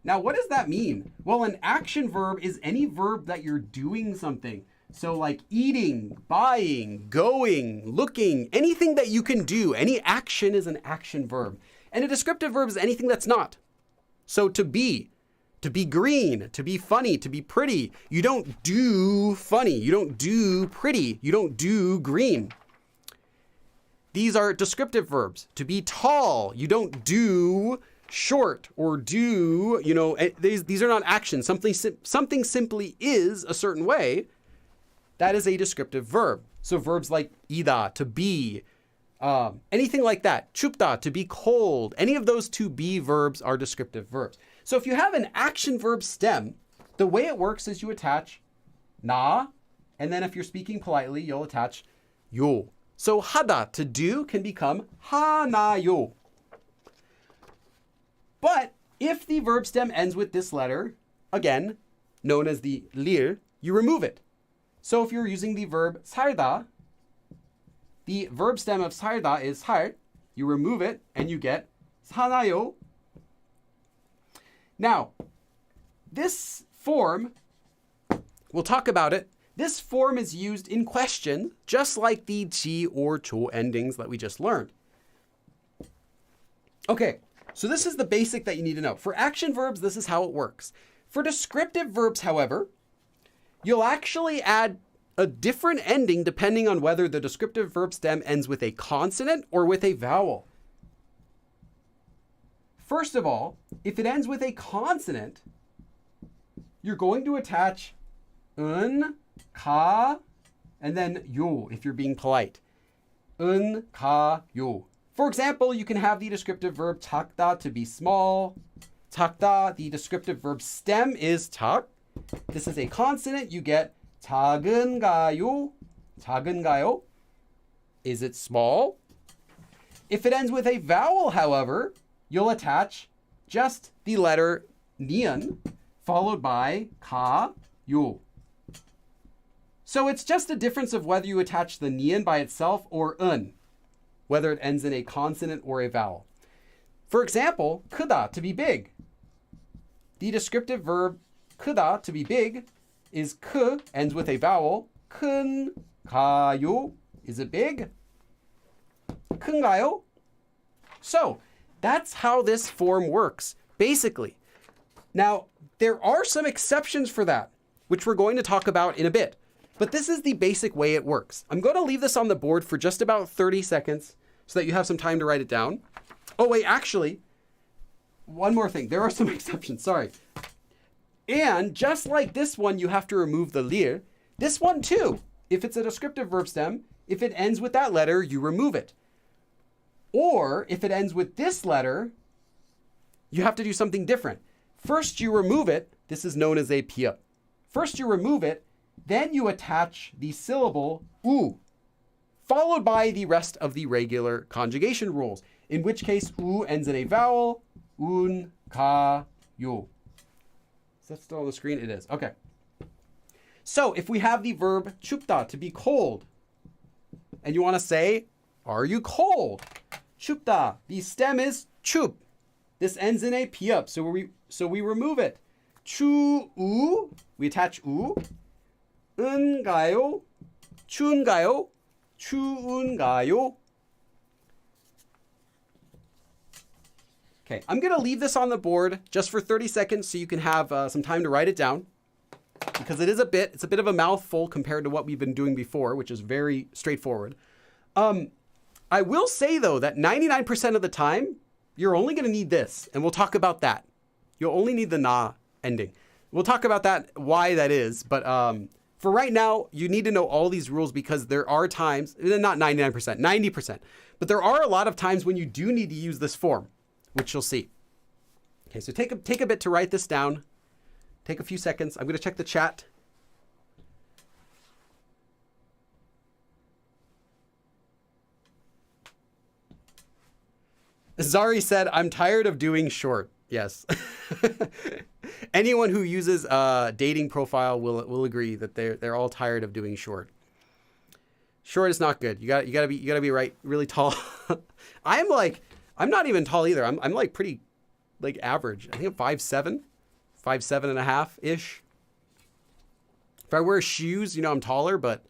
Speaker 1: Now, what does that mean? Well, an action verb is any verb that you're doing something. So like eating, buying, going, looking, anything that you can do, any action is an action verb. And a descriptive verb is anything that's not. So to be green, to be funny, to be pretty. You don't do funny, you don't do pretty, you don't do green. These are descriptive verbs. To be tall, you don't do short or do, these are not actions. Something simply is a certain way. That is a descriptive verb. So verbs like 이다, to be, anything like that. 춥다, to be cold. Any of those to be verbs are descriptive verbs. So if you have an action verb stem, the way it works is you attach 나, and then if you're speaking politely, you'll attach 요. So 하다, to do, can become 하나요. But if the verb stem ends with this letter, again, known as the lir, you remove it. So if you're using the verb 살다, the verb stem of 살다 is 살. You remove it and you get 사나요. Now, this form, we'll talk about it. This form is used in question, just like the 지 or 조 endings that we just learned. Okay, so this is the basic that you need to know. For action verbs, this is how it works. For descriptive verbs, however, you'll actually add a different ending depending on whether the descriptive verb stem ends with a consonant or with a vowel. First of all, if it ends with a consonant, you're going to attach 은, 가, and then 요 if you're being polite. 은, 가, 요. For example, you can have the descriptive verb 작다, to be small. 작다, the descriptive verb stem is 작. This is a consonant. You get 작은가요? 작은가요? Is it small? If it ends with a vowel, however, you'll attach just the letter 니은 followed by 가, 요. So it's just a difference of whether you attach the 니은 by itself or 은, whether it ends in a consonant or a vowel. For example, 크다, to be big. The descriptive verb 크다, to be big, is 크, ends with a vowel. 큰가요? Is it big? 큰가요? So that's how this form works, basically. Now, there are some exceptions for that, which we're going to talk about in a bit. But this is the basic way it works. I'm going to leave this on the board for just about 30 seconds so that you have some time to write it down. Oh, wait, actually, one more thing. There are some exceptions. Sorry. And just like this one, you have to remove the lir. This one too, if it's a descriptive verb stem, if it ends with that letter, you remove it. Or if it ends with this letter, you have to do something different. First you remove it. This is known as a pia. First you remove it, then you attach the syllable u, followed by the rest of the regular conjugation rules, in which case u ends in a vowel, un, ka, yo. Is that still on the screen? It is. Okay. So if we have the verb 춥다, to be cold, and you want to say, are you cold? 춥다. The stem is 춥. This ends in a piup, so we remove it. 추우, we attach u. 은가요? 추운가요? 추운가요? Okay, I'm going to leave this on the board just for 30 seconds so you can have some time to write it down, because it's a bit of a mouthful compared to what we've been doing before, which is very straightforward. I will say though that 99% of the time, you're only going to need this, and we'll talk about that. You'll only need the na ending. We'll talk about that, why that is, but for right now, you need to know all these rules because there are times, not 99%, 90%, but there are a lot of times when you do need to use this form, which you'll see. Okay, so take a bit to write this down. Take a few seconds. I'm going to check the chat. Zari said, I'm tired of doing short. Yes. Anyone who uses a dating profile will agree that they're all tired of doing short. Short is not good. You gotta be right, really tall. I'm not even tall either. I'm like pretty like average. I think I'm 5'7", 5'7.5" ish. If I wear shoes, you know, I'm taller, but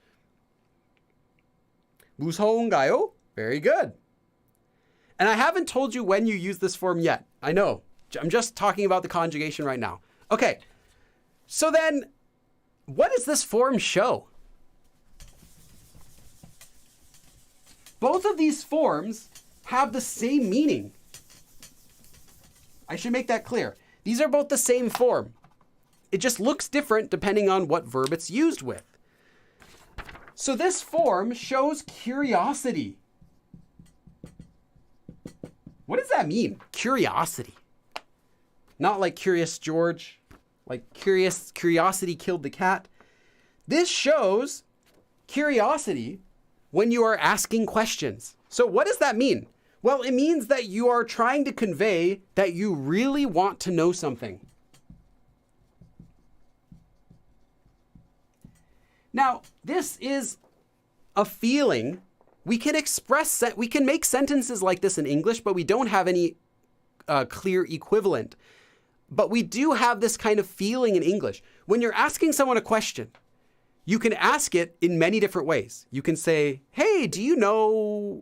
Speaker 1: 무서운가요? Very good. And I haven't told you when you use this form yet. I know. I'm just talking about the conjugation right now. Okay. So then, what does this form show? Both of these forms have the same meaning. I should make that clear. These are both the same form. It just looks different depending on what verb it's used with. So this form shows curiosity. What does that mean? Curiosity. Not like Curious George, like curiosity killed the cat. This shows curiosity when you are asking questions. So what does that mean? Well, it means that you are trying to convey that you really want to know something. Now, this is a feeling. We can make sentences like this in English, but we don't have any clear equivalent. But we do have this kind of feeling in English. When you're asking someone a question, you can ask it in many different ways. You can say, hey, do you know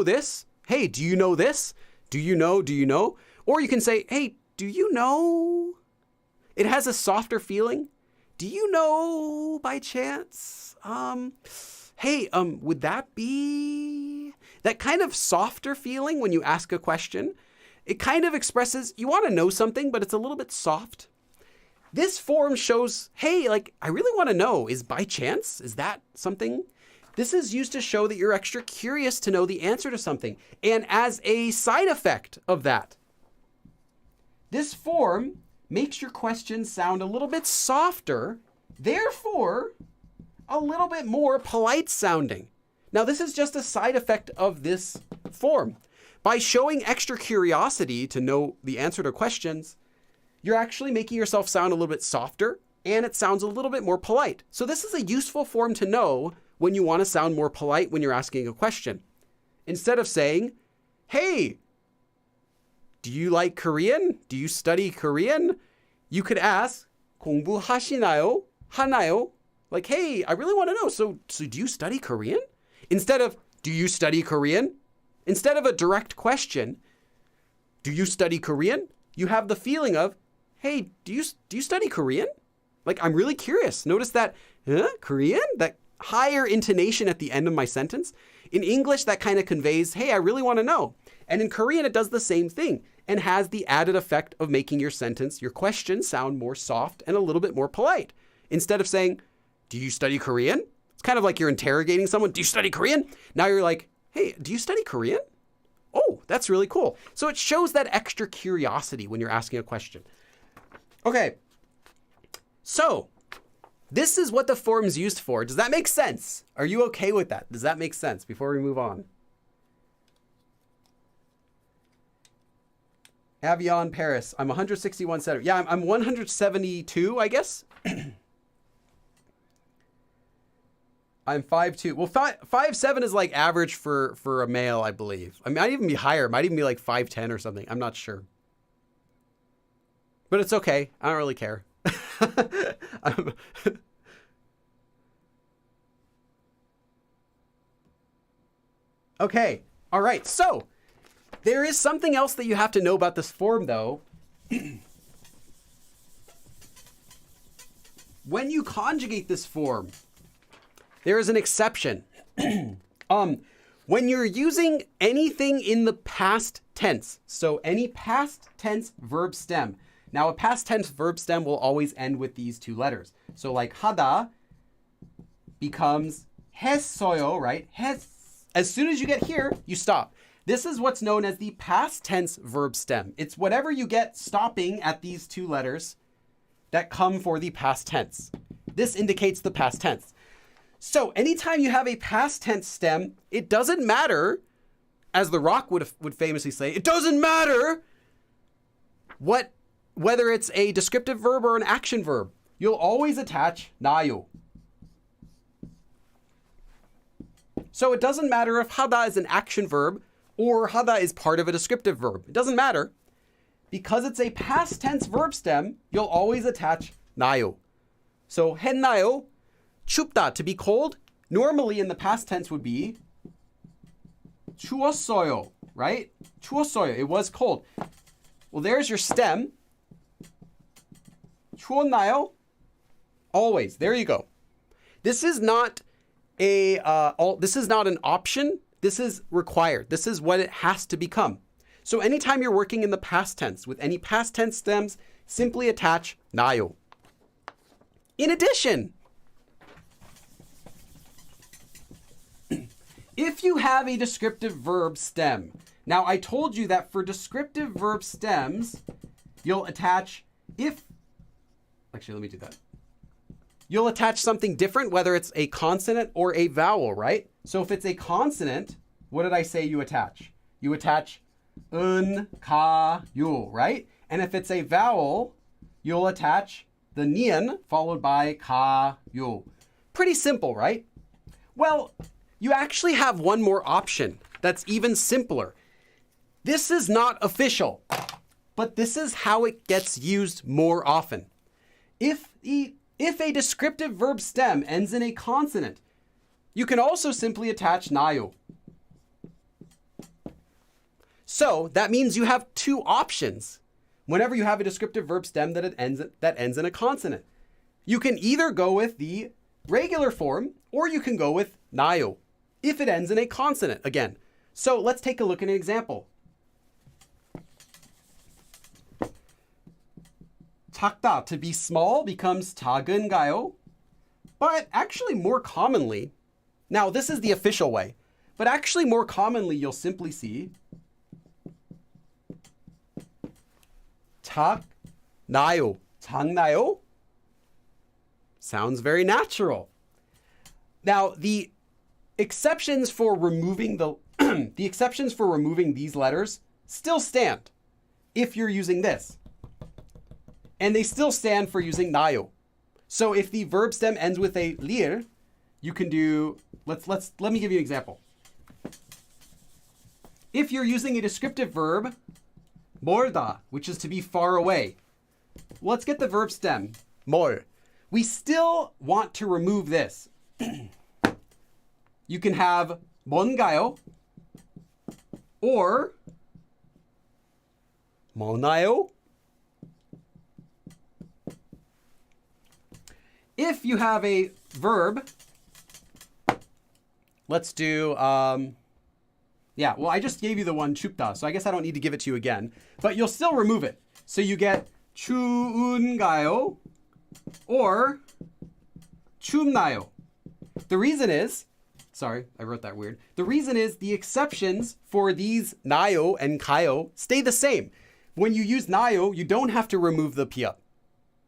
Speaker 1: this? Hey, do you know this? Do you know? Or you can say, hey, do you know? It has a softer feeling. Do you know by chance? Hey, would that be that kind of softer feeling when you ask a question? It kind of expresses you want to know something, but it's a little bit soft. This form shows, hey, like, I really want to know, is by chance? Is that something? This is used to show that you're extra curious to know the answer to something. And as a side effect of that, this form makes your question sound a little bit softer, therefore a little bit more polite sounding. Now, this is just a side effect of this form. By showing extra curiosity to know the answer to questions, you're actually making yourself sound a little bit softer, and it sounds a little bit more polite. So this is a useful form to know when you want to sound more polite when you're asking a question. Instead of saying, hey, do you like Korean? Do you study Korean? You could ask, 공부하시나요? 하나요? Like, hey, I really want to know. So do you study Korean? Instead of, do you study Korean? Instead of a direct question, do you study Korean? You have the feeling of, hey, do you study Korean? Like, I'm really curious. Notice that, Korean? That higher intonation at the end of my sentence. In English, that kind of conveys, hey, I really want to know. And in Korean, it does the same thing. and has the added effect of making your sentence, your question, sound more soft and a little bit more polite. Instead of saying, do you study Korean? It's kind of like you're interrogating someone. Do you study Korean? Now you're like, hey, do you study Korean? Oh, that's really cool. So it shows that extra curiosity when you're asking a question. Okay, so this is what the form's used for. Does that make sense? Are you okay with that? Does that make sense before we move on? Avion Paris, I'm 161 centimeters. Yeah, I'm 172, I guess. I'm 5'2". Well, 5'7" is like average for a male, I believe. I might even be higher. It might even be like 5'10" or something. I'm not sure. But it's okay. I don't really care. Okay. All right. So there is something else that you have to know about this form, though. When you conjugate this form, there is an exception. When you're using anything in the past tense, so any past tense verb stem. Now, a past tense verb stem will always end with these two letters. So like hada becomes 했어요, right? As soon as you get here, you stop. This is what's known as the past tense verb stem. It's whatever you get stopping at these two letters that come for the past tense. This indicates the past tense. So anytime you have a past tense stem, it doesn't matter, as The Rock would famously say, it doesn't matter whether it's a descriptive verb or an action verb. You'll always attach 나요. So it doesn't matter if hada is an action verb or hada is part of a descriptive verb. It doesn't matter. Because it's a past tense verb stem, you'll always attach 나요. So 했나요? 춥다, to be cold, normally in the past tense would be 추웠어요, right? 추웠어요, it was cold. Well, there's your stem. 추웠나요? Always, there you go. This is not this is not an option. This is required. This is what it has to become. So anytime you're working in the past tense with any past tense stems, simply attach 나요. In addition, if you have a descriptive verb stem, now I told you that for descriptive verb stems, you'll attach actually, let me do that. You'll attach something different, whether it's a consonant or a vowel, right? So if it's a consonant, what did I say you attach? You attach 은, 가, 요, right? And if it's a vowel, you'll attach the nian followed by 가, 요. Pretty simple, right? Well, you actually have one more option that's even simpler. This is not official, but this is how it gets used more often. If a descriptive verb stem ends in a consonant, you can also simply attach 나요. So that means you have two options whenever you have a descriptive verb stem that ends in a consonant. You can either go with the regular form or you can go with 나요 if it ends in a consonant again. So let's take a look at an example. 작다, to be small, becomes 작은가요? But actually more commonly, now this is the official way, but actually more commonly you'll simply see 작나요, 작나요? Sounds very natural. Now the exceptions for removing the exceptions for removing these letters still stand if you're using this. And they still stand for using 나요. So if the verb stem ends with a lir, you can do, let me give you an example. If you're using a descriptive verb, 멀다, which is to be far away, let's get the verb stem, 멀. We still want to remove this. You can have 먼가요 or 머나요. If you have a verb, let's do, Yeah, well, I just gave you the one 춥다, so I guess I don't need to give it to you again. But you'll still remove it. So you get 추운가요 or 춥나요. The reason is, sorry, I wrote that weird. The reason is the exceptions for these 나요 and 가요 stay the same. When you use 나요, you don't have to remove the P up.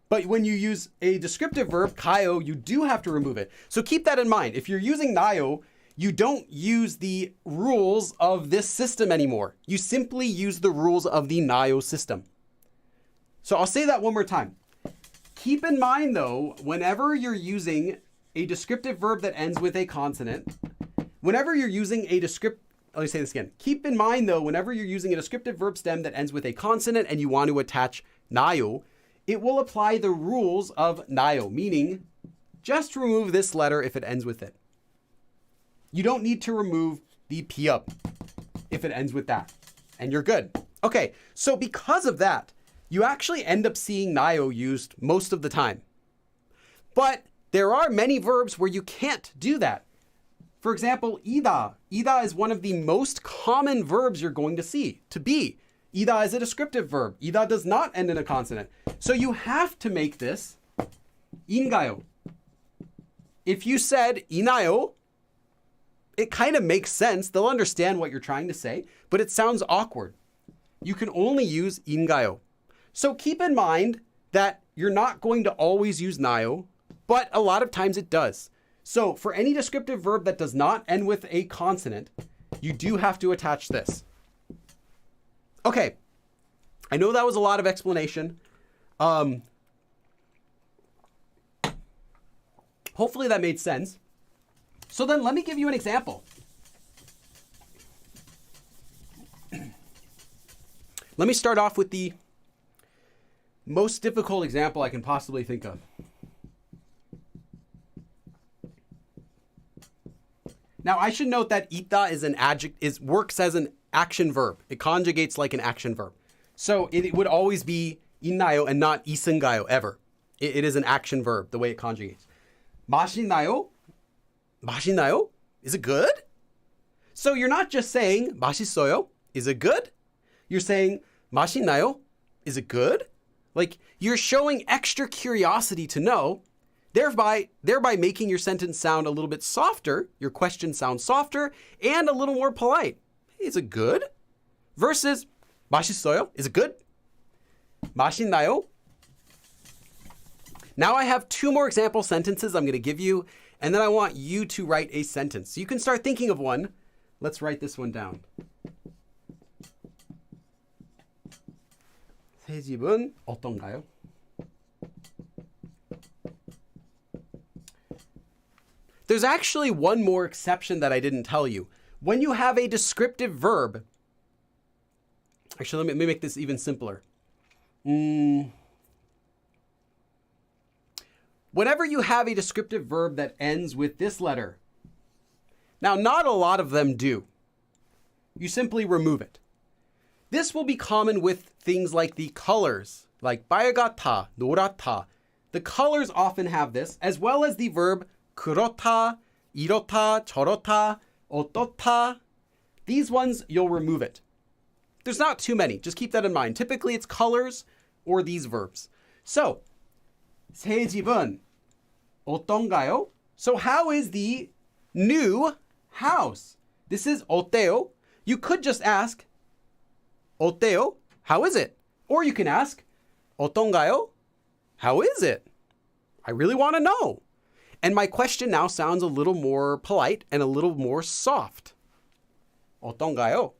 Speaker 1: But when you use a descriptive verb, 가요, you do have to remove it. So keep that in mind. If you're using 나요, you don't use the rules of this system anymore. You simply use the rules of the 나요 system. So I'll say that one more time. Keep in mind, though, whenever you're using a descriptive verb that ends with a consonant, whenever you're using a let me say this again. Keep in mind, though, whenever you're using a descriptive verb stem that ends with a consonant and you want to attach 나요, it will apply the rules of 나요, meaning just remove this letter if it ends with it. You don't need to remove the P up if it ends with that, and you're good. Okay, so because of that, you actually end up seeing 나요 used most of the time. But there are many verbs where you can't do that. For example, 이다. 이다 is one of the most common verbs you're going to see, to be. 이다 is a descriptive verb. 이다 does not end in a consonant. So you have to make this 인가요. If you said 이나요, it kind of makes sense. They'll understand what you're trying to say, but it sounds awkward. You can only use 인가요. So keep in mind that you're not going to always use 나요, but a lot of times it does. So for any descriptive verb that does not end with a consonant, you do have to attach this. Okay, I know that was a lot of explanation. Hopefully that made sense. So then let me give you an example. Let me start off with the most difficult example I can possibly think of. Now, I should note that 있다 is an adjective, works as an action verb. It conjugates like an action verb. So it would always be 있나요 and not 있은가요 ever. It is an action verb, the way it conjugates. 맛있나요? 맛있나요? Is it good? So you're not just saying 맛있어요? Is it good? You're saying 맛있나요? Is it good? Like, you're showing extra curiosity to know, thereby making your sentence sound a little bit softer, your question sounds softer, and a little more polite. Hey, is it good? Versus 맛있어요? Is it good? 맛있나요? Now I have two more example sentences I'm going to give you, and then I want you to write a sentence. So you can start thinking of one. Let's write this one down. 새 집은 어떤가요? There's actually one more exception that I didn't tell you. When you have a descriptive verb, actually, let me make this even simpler. Whenever you have a descriptive verb that ends with this letter, now not a lot of them do. You simply remove it. This will be common with things like the colors, like 빨갛다, 노랗다. The colors often have this, as well as the verb 그렇다, 이렇다, 저렇다, 어떻다. These ones, you'll remove it. There's not too many. Just keep that in mind. Typically, it's colors or these verbs. So, 새 집은 어떤가요? So how is the new house? This is 어때요? You could just ask 어때요? How is it? Or you can ask 어떤가요? How is it? I really want to know. And my question now sounds a little more polite and a little more soft. 어떤가요?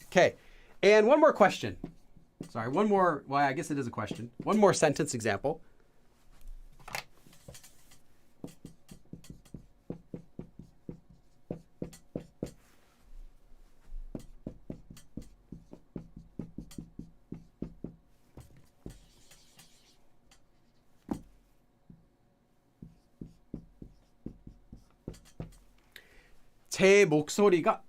Speaker 1: Okay, and one more question. Sorry, one more, well, I guess it is a question. One more sentence example. 제 목소리가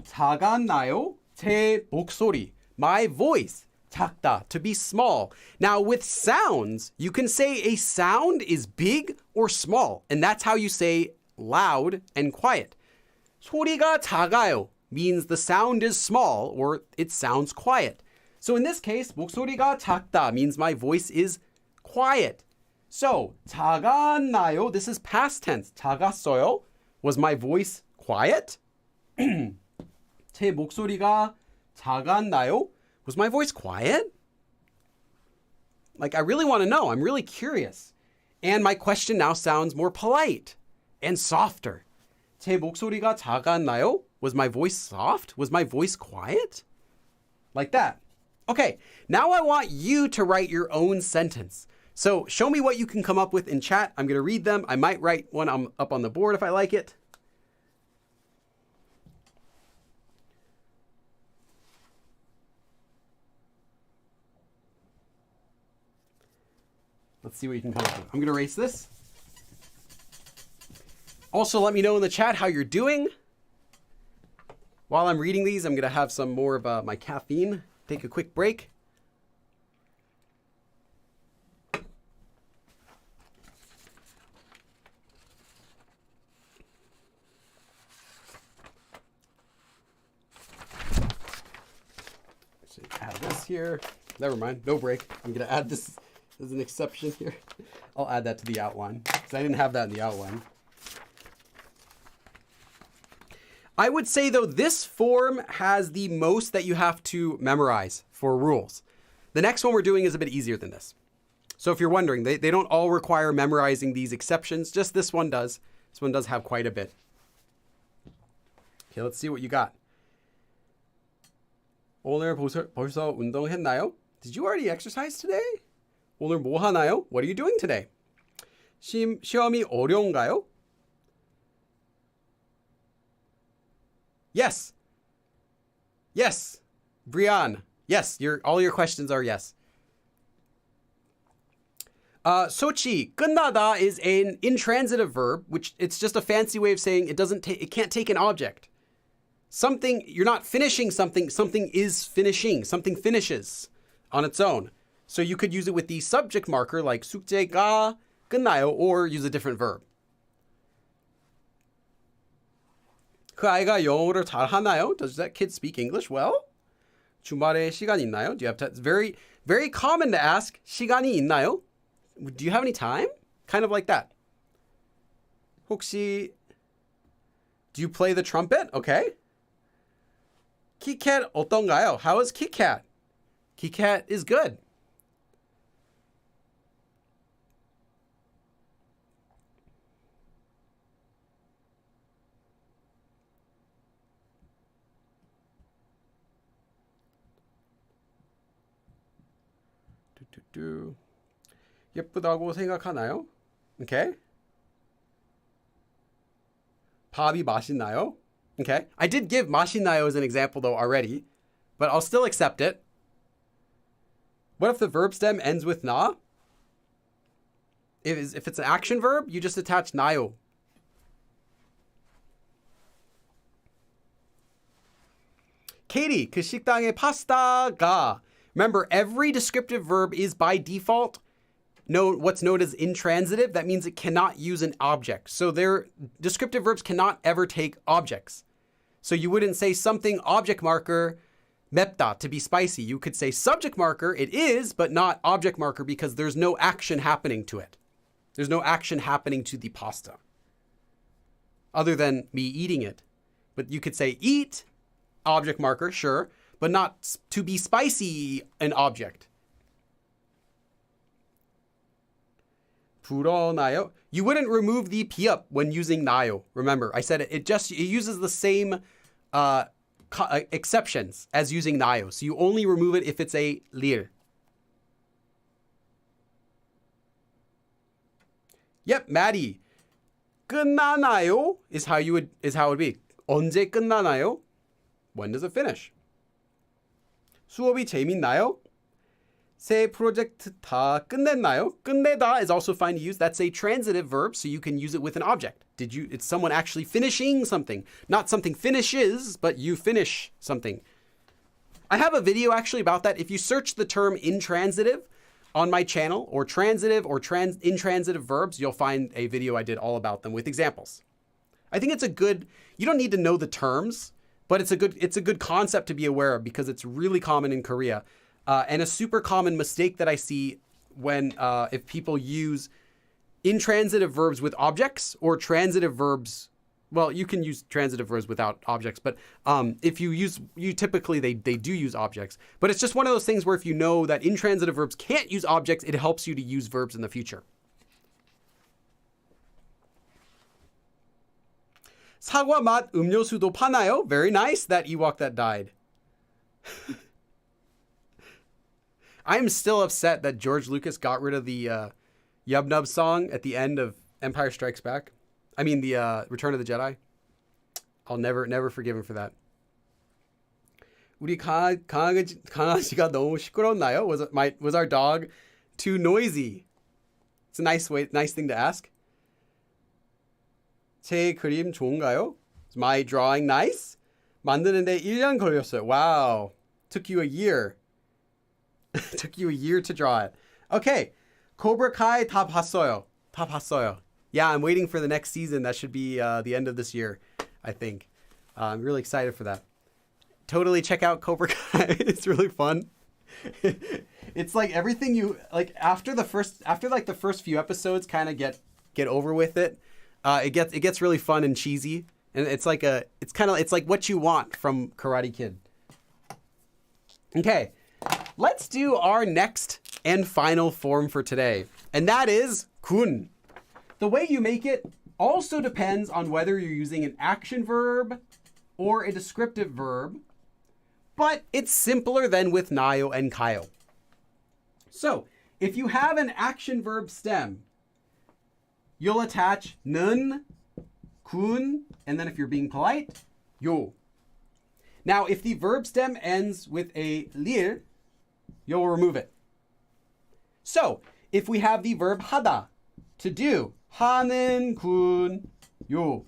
Speaker 1: 작았나요? 제 목소리. My voice. 작다. To be small. Now with sounds, you can say a sound is big or small. And that's how you say loud and quiet. 소리가 작아요 means the sound is small or it sounds quiet. So in this case, 목소리가 작다 means my voice is quiet. So 작았나요? This is past tense. 작았어요? Was my voice quiet? 제 목소리가 작았나요? Was my voice quiet? Like, I really want to know. I'm really curious. And my question now sounds more polite and softer. 제 목소리가 작았나요? Was my voice soft? Was my voice quiet? Like that. Okay, now I want you to write your own sentence. So show me what you can come up with in chat. I'm going to read them. I might write one up on the board if I like it. Let's see what you can come up with. I'm going to erase this. Also, let me know in the chat how you're doing. While I'm reading these, I'm going to have some more of my caffeine. Take a quick break. Actually, add this here. Never mind, no break. I'm going to add this as an exception here. I'll add that to the outline because I didn't have that in the outline. I would say, though, this form has the most that you have to memorize for rules. The next one we're doing is a bit easier than this. So if you're wondering, they don't all require memorizing these exceptions. Just this one does. This one does have quite a bit. Okay, let's see what you got. 오늘 벌써 운동했나요? Did you already exercise today? 오늘 뭐 하나요? What are you doing today? 시험이 어려운가요? Yes. Yes. Brian. Yes. All your questions are yes. Sochi, 끝나다 is an intransitive verb, which it's just a fancy way of saying it can't take an object. Something, you're not finishing something, something is finishing, something finishes on its own. So you could use it with the subject marker like 숙제가 끝나요 or use a different verb. 그 아이가 영어를 잘하나요? Does that kid speak English well? 주말에 시간 있나요? Do you have time? It's very, very common to ask, 시간이 있나요? Do you have any time? Kind of like that. 혹시, do you play the trumpet? Okay. 키캣 어떤가요? How is KitKat? KitKat is good. 예쁘다고 생각하나요? Okay. 밥이 맛있나요? Okay. I did give 맛있나요 as an example though already, but I'll still accept it. What if the verb stem ends with na? If it's an action verb, you just attach 나요. Katie, 그 식당에 파스타가. Remember, every descriptive verb is by default what's known as intransitive. That means it cannot use an object. So their descriptive verbs cannot ever take objects. So you wouldn't say something object marker 맵다 to be spicy. You could say subject marker, it is, but not object marker because there's no action happening to it. There's no action happening to the pasta other than me eating it. But you could say eat, object marker, sure, but not to be spicy an object. 불어나요? You wouldn't remove the 피업 when using 나요. Remember, I said it uses the same exceptions as using 나요. So you only remove it if it's a lir. Yep, Maddie. 끝나나요 is how it would be. 언제 끝나나요? When does it finish? 수업이 재밌나요? 새 프로젝트 다 끝냈나요? 끝내다 is also fine to use. That's a transitive verb, so you can use it with an object. It's someone actually finishing something. Not something finishes, but you finish something. I have a video actually about that. If you search the term intransitive on my channel, or transitive or intransitive verbs, you'll find a video I did all about them with examples. I think it's a good, you don't need to know the terms, but it's a good concept to be aware of because it's really common in Korea. And a super common mistake that I see when if people use intransitive verbs with objects or transitive verbs. Well, you can use transitive verbs without objects, but if you typically they do use objects. But it's just one of those things where if you know that intransitive verbs can't use objects, it helps you to use verbs in the future. 사과 맛 음료수도 파나요? Very nice, that Ewok that died. I'm still upset that George Lucas got rid of the Yub Nub song at the end of Empire Strikes Back. I mean, the Return of the Jedi. I'll never forgive him for that. 우리 강아지가 너무 시끄러웠나요? Was our dog too noisy? It's a nice thing to ask. 제 그림 좋은가요? Is my drawing nice? 만드는데 1년 걸렸어요. Wow. Took you a year. Took you a year to draw it. Okay. Cobra Kai 다 봤어요. 다 봤어요. Yeah, I'm waiting for the next season. That should be the end of this year, I think. I'm really excited for that. Totally check out Cobra Kai. It's really fun. It's like everything you like after the first few episodes kind of get over with it. It gets really fun and cheesy, and it's like what you want from Karate Kid. Okay, let's do our next and final form for today, and that is 군. The way you make it also depends on whether you're using an action verb or a descriptive verb, but it's simpler than with 나요 and 가요. So, if you have an action verb stem, you'll attach 는, 군, and then if you're being polite, 요. Now, if the verb stem ends with a lir, you'll remove it. So, if we have the verb 하다, to do, 하는, 군, 요.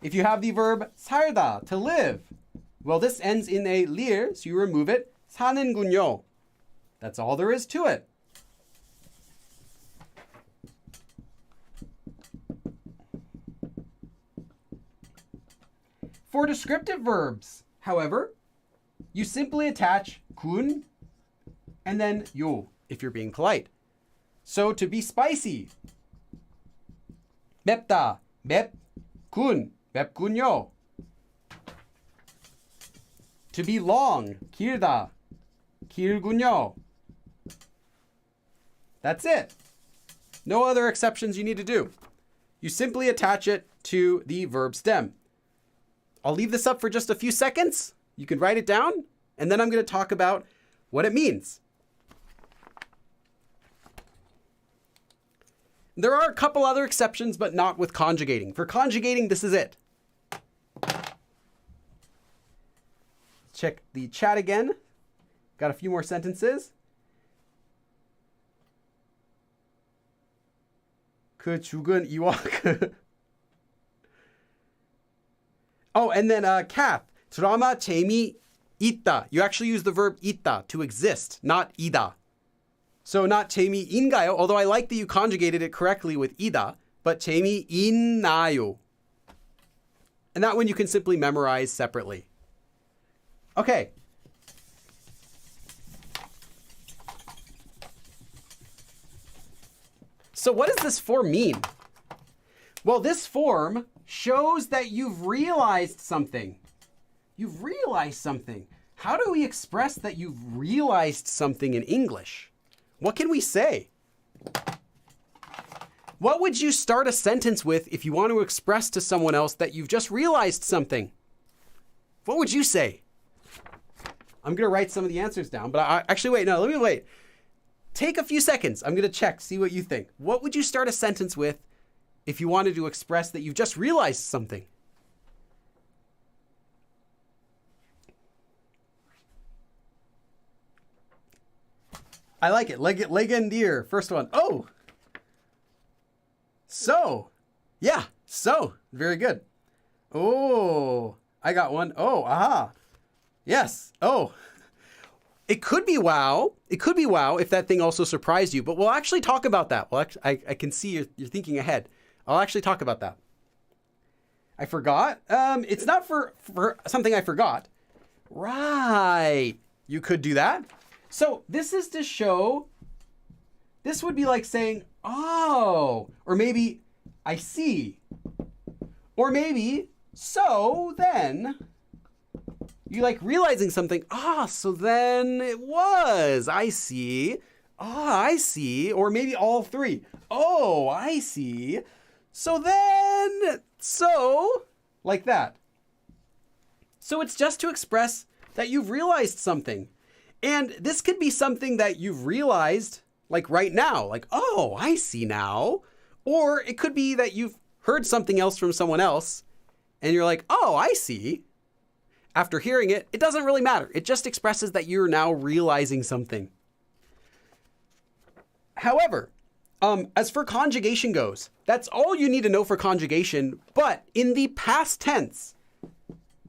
Speaker 1: If you have the verb 살다, to live, well, this ends in a lir, so you remove it, 사는군요. That's all there is to it. For descriptive verbs, however, you simply attach 군 and then 요 if you're being polite. So to be spicy, 맵다, 맵군, 맵군요. To be long, 길다, 길군요. That's it. No other exceptions you need to do. You simply attach it to the verb stem. I'll leave this up for just a few seconds. You can write it down, and then I'm going to talk about what it means. There are a couple other exceptions, but not with conjugating. For conjugating, this is it. Check the chat again. Got a few more sentences. 그 죽은 이와크. Oh, and then Kath, 드라마 재미있다. You actually use the verb 있다, to exist, not 이다. So not 재미인가요, although I like that you conjugated it correctly with 이다, but 재미있나요. And that one you can simply memorize separately. Okay. So what does this form mean? Well, this form shows that you've realized something. You've realized something. How do we express that you've realized something in English? What can we say? What would you start a sentence with if you want to express to someone else that you've just realized something? What would you say? I'm going to write some of the answers down, but let me wait. Take a few seconds. I'm going to check, see what you think. What would you start a sentence with if you wanted to express that you've just realized something? I like it. Legendir. First one. Oh. So. Yeah. So. Very good. Oh. I got one. Oh. Aha. Yes. Oh. It could be wow. It could be wow if that thing also surprised you. But we'll actually talk about that. Well, I can see you're thinking ahead. I'll actually talk about that. I forgot. It's not for something I forgot. Right. You could do that. So this is to show, this would be like saying, oh, or maybe I see, or maybe so then. You like realizing something. So then it was. I see. I see. Or maybe all three. Oh, I see. So then, like that. So it's just to express that you've realized something. And this could be something that you've realized like right now. Like, oh, I see now. Or it could be that you've heard something else from someone else and you're like, oh, I see. After hearing it, it doesn't really matter. It just expresses that you're now realizing something. However, as for conjugation goes, that's all you need to know for conjugation. But in the past tense,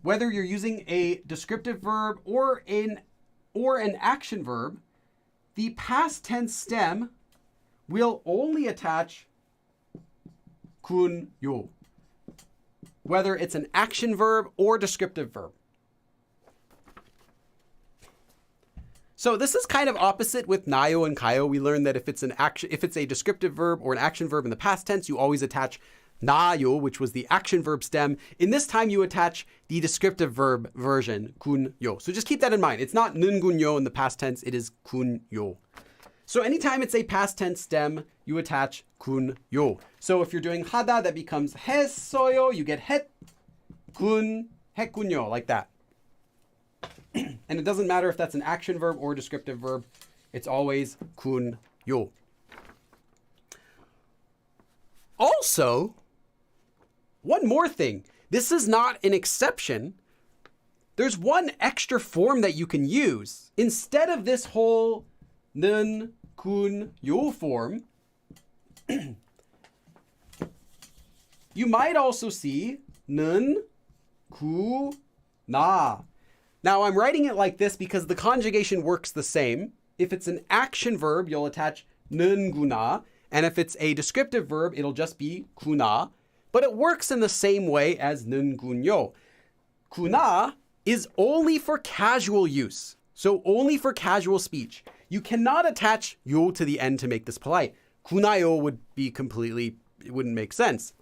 Speaker 1: whether you're using a descriptive verb or an action verb, the past tense stem will only attach 군요, whether it's an action verb or descriptive verb. So this is kind of opposite with nayo and kayo. We learned that if it's a descriptive verb or an action verb in the past tense, you always attach nayo, which was the action verb stem. In this time, you attach the descriptive verb version, 군요. So just keep that in mind. It's not 는군요 in the past tense. It is 군요. So anytime it's a past tense stem, you attach 군요. So if you're doing 하다, that becomes 했어요. You get 했, 군, 했군요, like that. And it doesn't matter if that's an action verb or descriptive verb. It's always 군요. Also, one more thing. This is not an exception. There's one extra form that you can use. Instead of this whole 는, 군, 요 form, you might also see 는, 구, 나. Now I'm writing it like this because the conjugation works the same. If it's an action verb, you'll attach 는, 구나. And if it's a descriptive verb, it'll just be 구나. But it works in the same way as 는, 군요. 구나 is only for casual use. So only for casual speech. You cannot attach 요 to the end to make this polite. 구나요 would be it wouldn't make sense.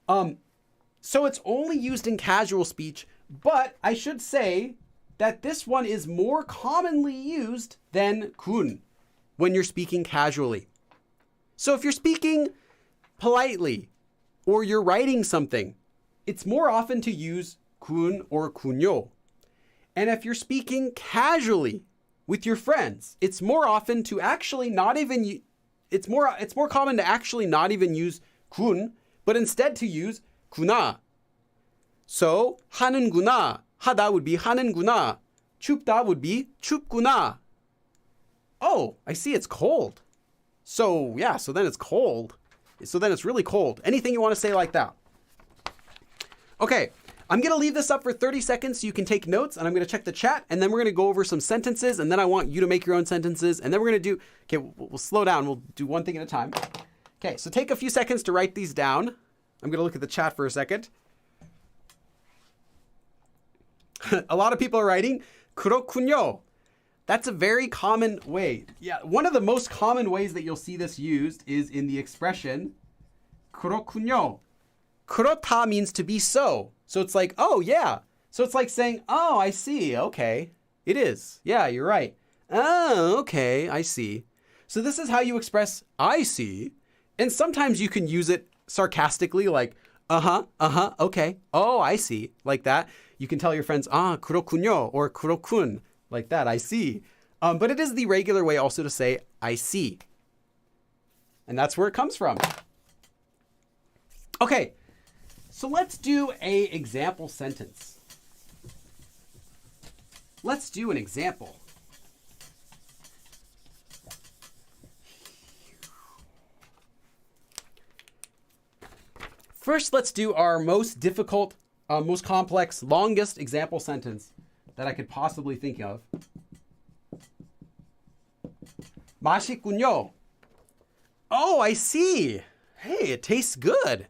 Speaker 1: So it's only used in casual speech, but I should say that this one is more commonly used than 군 when you're speaking casually. So if you're speaking politely or you're writing something, it's more often to use 군 or 군요. And if you're speaking casually with your friends, it's more often to actually not even it's more common to actually not even use 군, but instead to use 구나. So 하는구나, 하다 would be 하는구나. 춥다 would be 춥구나. Oh, I see it's cold. So yeah, so then it's cold. So then it's really cold. Anything you want to say like that. Okay, I'm going to leave this up for 30 seconds so you can take notes, and I'm going to check the chat, and then we're going to go over some sentences, and then I want you to make your own sentences, and then we're going to do, okay, we'll slow down. We'll do one thing at a time. Okay, so take a few seconds to write these down. I'm going to look at the chat for a second. A lot of people are writing, 그렇군요. That's a very common way. Yeah, one of the most common ways that you'll see this used is in the expression 그렇군요. 그렇다 means to be so. So it's like, oh yeah. So it's like saying, oh, I see. Okay. It is. Yeah, you're right. Oh, okay. I see. So this is how you express I see. And sometimes you can use it sarcastically like, okay. Oh, I see. Like that. You can tell your friends, 그렇군요, or 그렇군, like that, I see. But it is the regular way also to say, I see. And that's where it comes from. Okay, so let's do an example sentence. Let's do an example. First, let's do our most difficult, most complex, longest example sentence that I could possibly think of. 맛있군요. Oh, I see. Hey, it tastes good.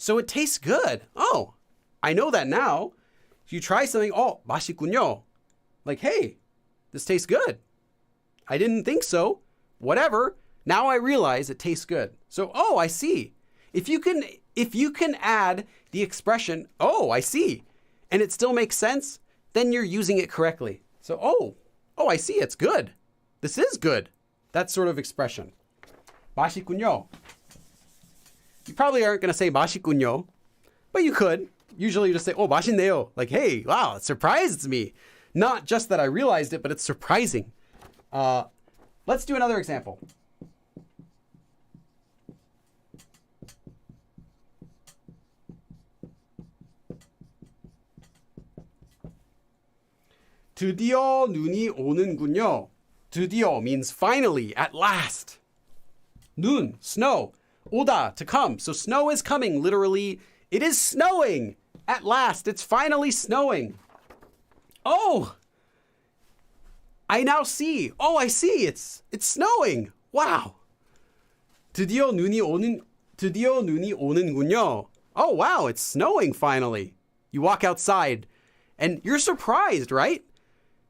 Speaker 1: So it tastes good. Oh, I know that now. You try something, oh, 맛있군요. Like, hey, this tastes good. I didn't think so. Whatever. Now I realize it tastes good. So, oh, I see. If you can add the expression, oh, I see, and it still makes sense, then you're using it correctly. So, oh, I see, it's good. This is good. That sort of expression. 맛있군요. You probably aren't going to say 맛있군요, but you could. Usually you just say, oh, 맛있네요. Like, hey, wow, it surprised me. Not just that I realized it, but it's surprising. Let's do another example. 드디어 눈이 오는군요. 드디어 means finally, at last. 눈, snow. 오다, to come. So snow is coming, literally. It is snowing. At last, it's finally snowing. Oh, I now see. Oh, I see. It's snowing. Wow. 드디어 눈이 오는군요. Oh, wow, it's snowing finally. You walk outside and you're surprised, right?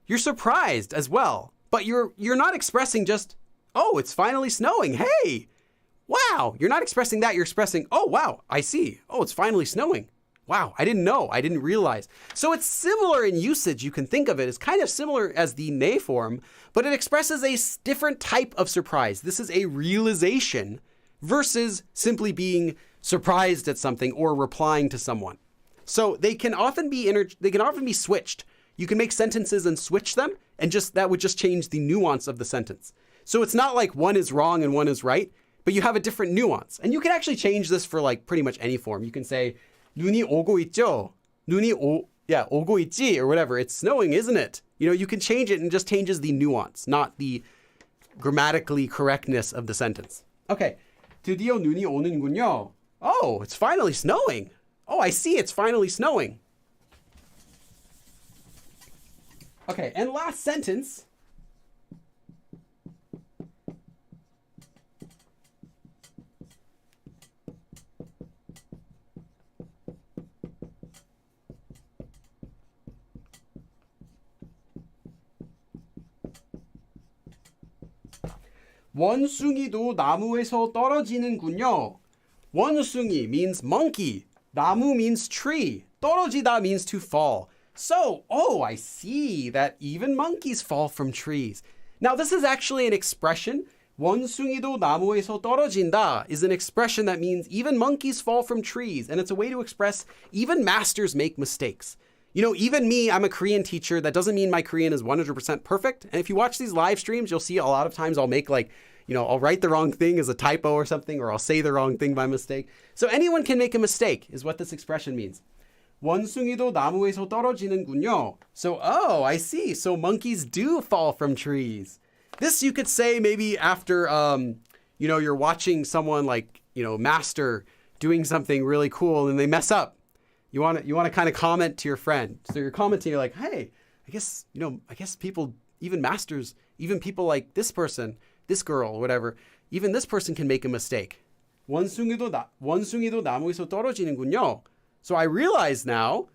Speaker 1: You're surprised as well, but you're not expressing just, oh, it's finally snowing. Hey, wow. You're not expressing that. You're expressing, oh, wow, I see. Oh, it's finally snowing. Wow, I didn't know. I didn't realize. So it's similar in usage. You can think of it as kind of similar as the ne form, but it expresses a different type of surprise. This is a realization versus simply being surprised at something or replying to someone. So they can often be switched. You can make sentences and switch them, and that would just change the nuance of the sentence. So it's not like one is wrong and one is right, but you have a different nuance. And you can actually change this for like pretty much any form. You can say 눈이 오고 있죠. 오고 있지, or whatever. It's snowing, isn't it? You know, you can change it and it just changes the nuance, not the grammatically correctness of the sentence. Okay. 드디어 눈이 오는군요. Oh, it's finally snowing. Oh, I see, it's finally snowing. Okay, and last sentence. 원숭이도 나무에서 떨어지는군요. 원숭이 means monkey. 나무 means tree. 떨어지다 means to fall. So, oh, I see that even monkeys fall from trees. Now, this is actually an expression. 원숭이도 나무에서 떨어진다 is an expression that means even monkeys fall from trees. And it's a way to express even masters make mistakes. You know, even me, I'm a Korean teacher. That doesn't mean my Korean is 100% perfect. And if you watch these live streams, you'll see a lot of times I'll make I'll write the wrong thing as a typo or something, or I'll say the wrong thing by mistake. So anyone can make a mistake is what this expression means. 원숭이도 나무에서 떨어지는군요. So, oh, I see. So monkeys do fall from trees. This you could say maybe after, you're watching someone master doing something really cool and they mess up. You want to kind of comment to your friend. So you're commenting, you're like, hey, I guess people, even masters, even people like this person, this girl, whatever, even this person can make a mistake. 원숭이도 나무에서 떨어지는군요. So I realize now,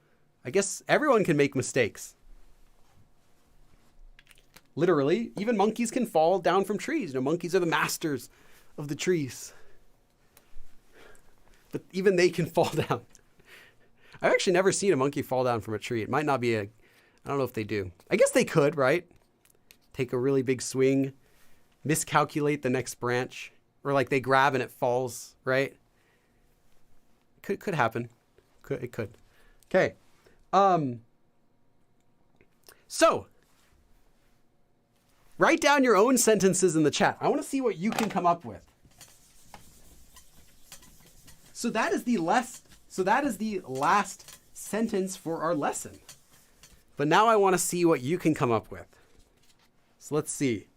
Speaker 1: I guess everyone can make mistakes. Literally, even monkeys can fall down from trees. Monkeys are the masters of the trees. But even they can fall down. I've actually never seen a monkey fall down from a tree. It might not be I don't know if they do. I guess they could, right? Take a really big swing, miscalculate the next branch, or they grab and it falls, right? Could happen. It could. Okay. So, write down your own sentences in the chat. I want to see what you can come up with. So that is the last sentence for our lesson. But now I want to see what you can come up with. So let's see.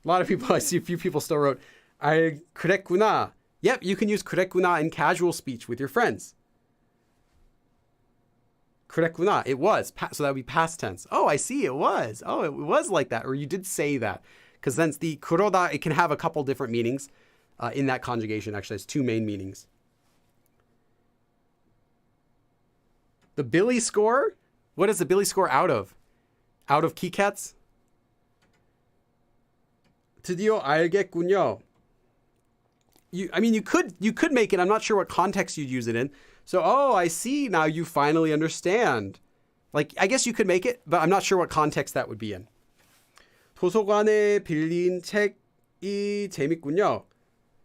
Speaker 1: A lot of people, I see a few people still wrote, 그랬구나. Yep, you can use 그랬구나 in casual speech with your friends. 그랬구나, it was. So that would be past tense. Oh, I see, it was. Oh, it was like that. Or you did say that. because since the 그러다, it can have a couple different meanings in that conjugation. Actually, it's two main meanings. The Billy score? What is the Billy score out of? Out of keycats? 드디어 알겠군요. You could make it. I'm not sure what context you'd use it in. So, oh, I see. Now you finally understand. Like, I guess you could make it, but I'm not sure what context that would be in. 도서관에 빌린 책이 재밌군요.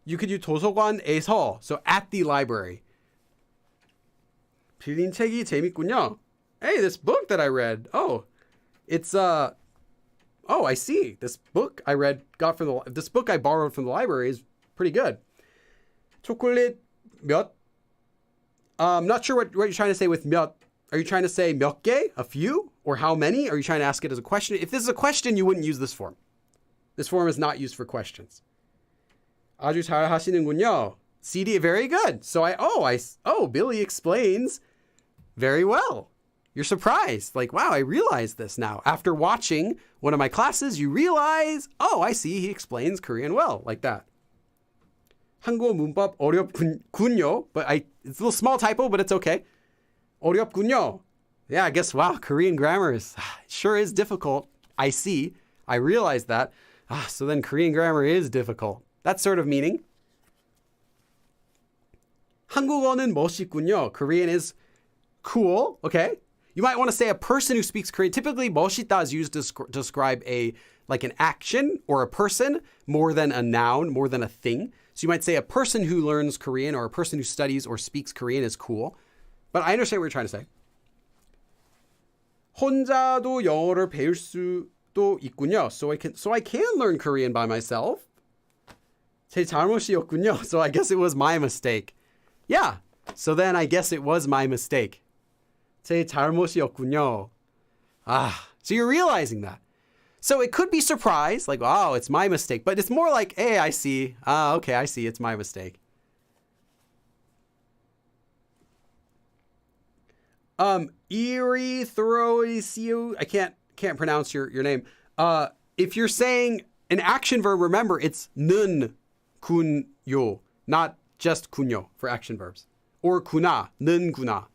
Speaker 1: You could use 도서관에서. So, at the library. 빌린 책이 재밌군요. Hey, this book that I read. Oh, it's oh, I see. This book I read, this book I borrowed from the library is pretty good. 초콜릿 몇? I'm not sure what you're trying to say with 몇. Are you trying to say 몇 개? A few? Or how many? Are you trying to ask it as a question? If this is a question, you wouldn't use this form. This form is not used for questions. 아주 잘 하시는군요. CD, very good. So Billy explains very well. You're surprised. Like, wow, I realize this now. After watching one of my classes, you realize, oh, I see, he explains Korean well, like that. 한국어 문법 어렵군요. But it's a little small typo, but it's okay. 어렵군요. Yeah, I guess, wow, Korean grammar sure is difficult. I see. I realize that. So then Korean grammar is difficult. That sort of meaning. 한국어는 멋있군요. Korean is cool. Okay. You might want to say a person who speaks Korean. Typically, 멋있다 is used to describe an action or a person more than a noun, more than a thing. So you might say a person who learns Korean or a person who studies or speaks Korean is cool. But I understand what you're trying to say. 혼자도 영어를 배울 수도 있군요. So I can learn Korean by myself. 제 잘못이었군요. So I guess it was my mistake. Yeah. So then I guess it was my mistake. 제 잘못이었군요. So you're realizing that. So it could be surprise, like, oh, it's my mistake. But it's more like, hey, I see. Okay, I see. It's my mistake. Erythrosiu, I can't pronounce your name. If you're saying an action verb, remember it's 는 군요, not just 군요 for action verbs. Or 구나, 는 구나.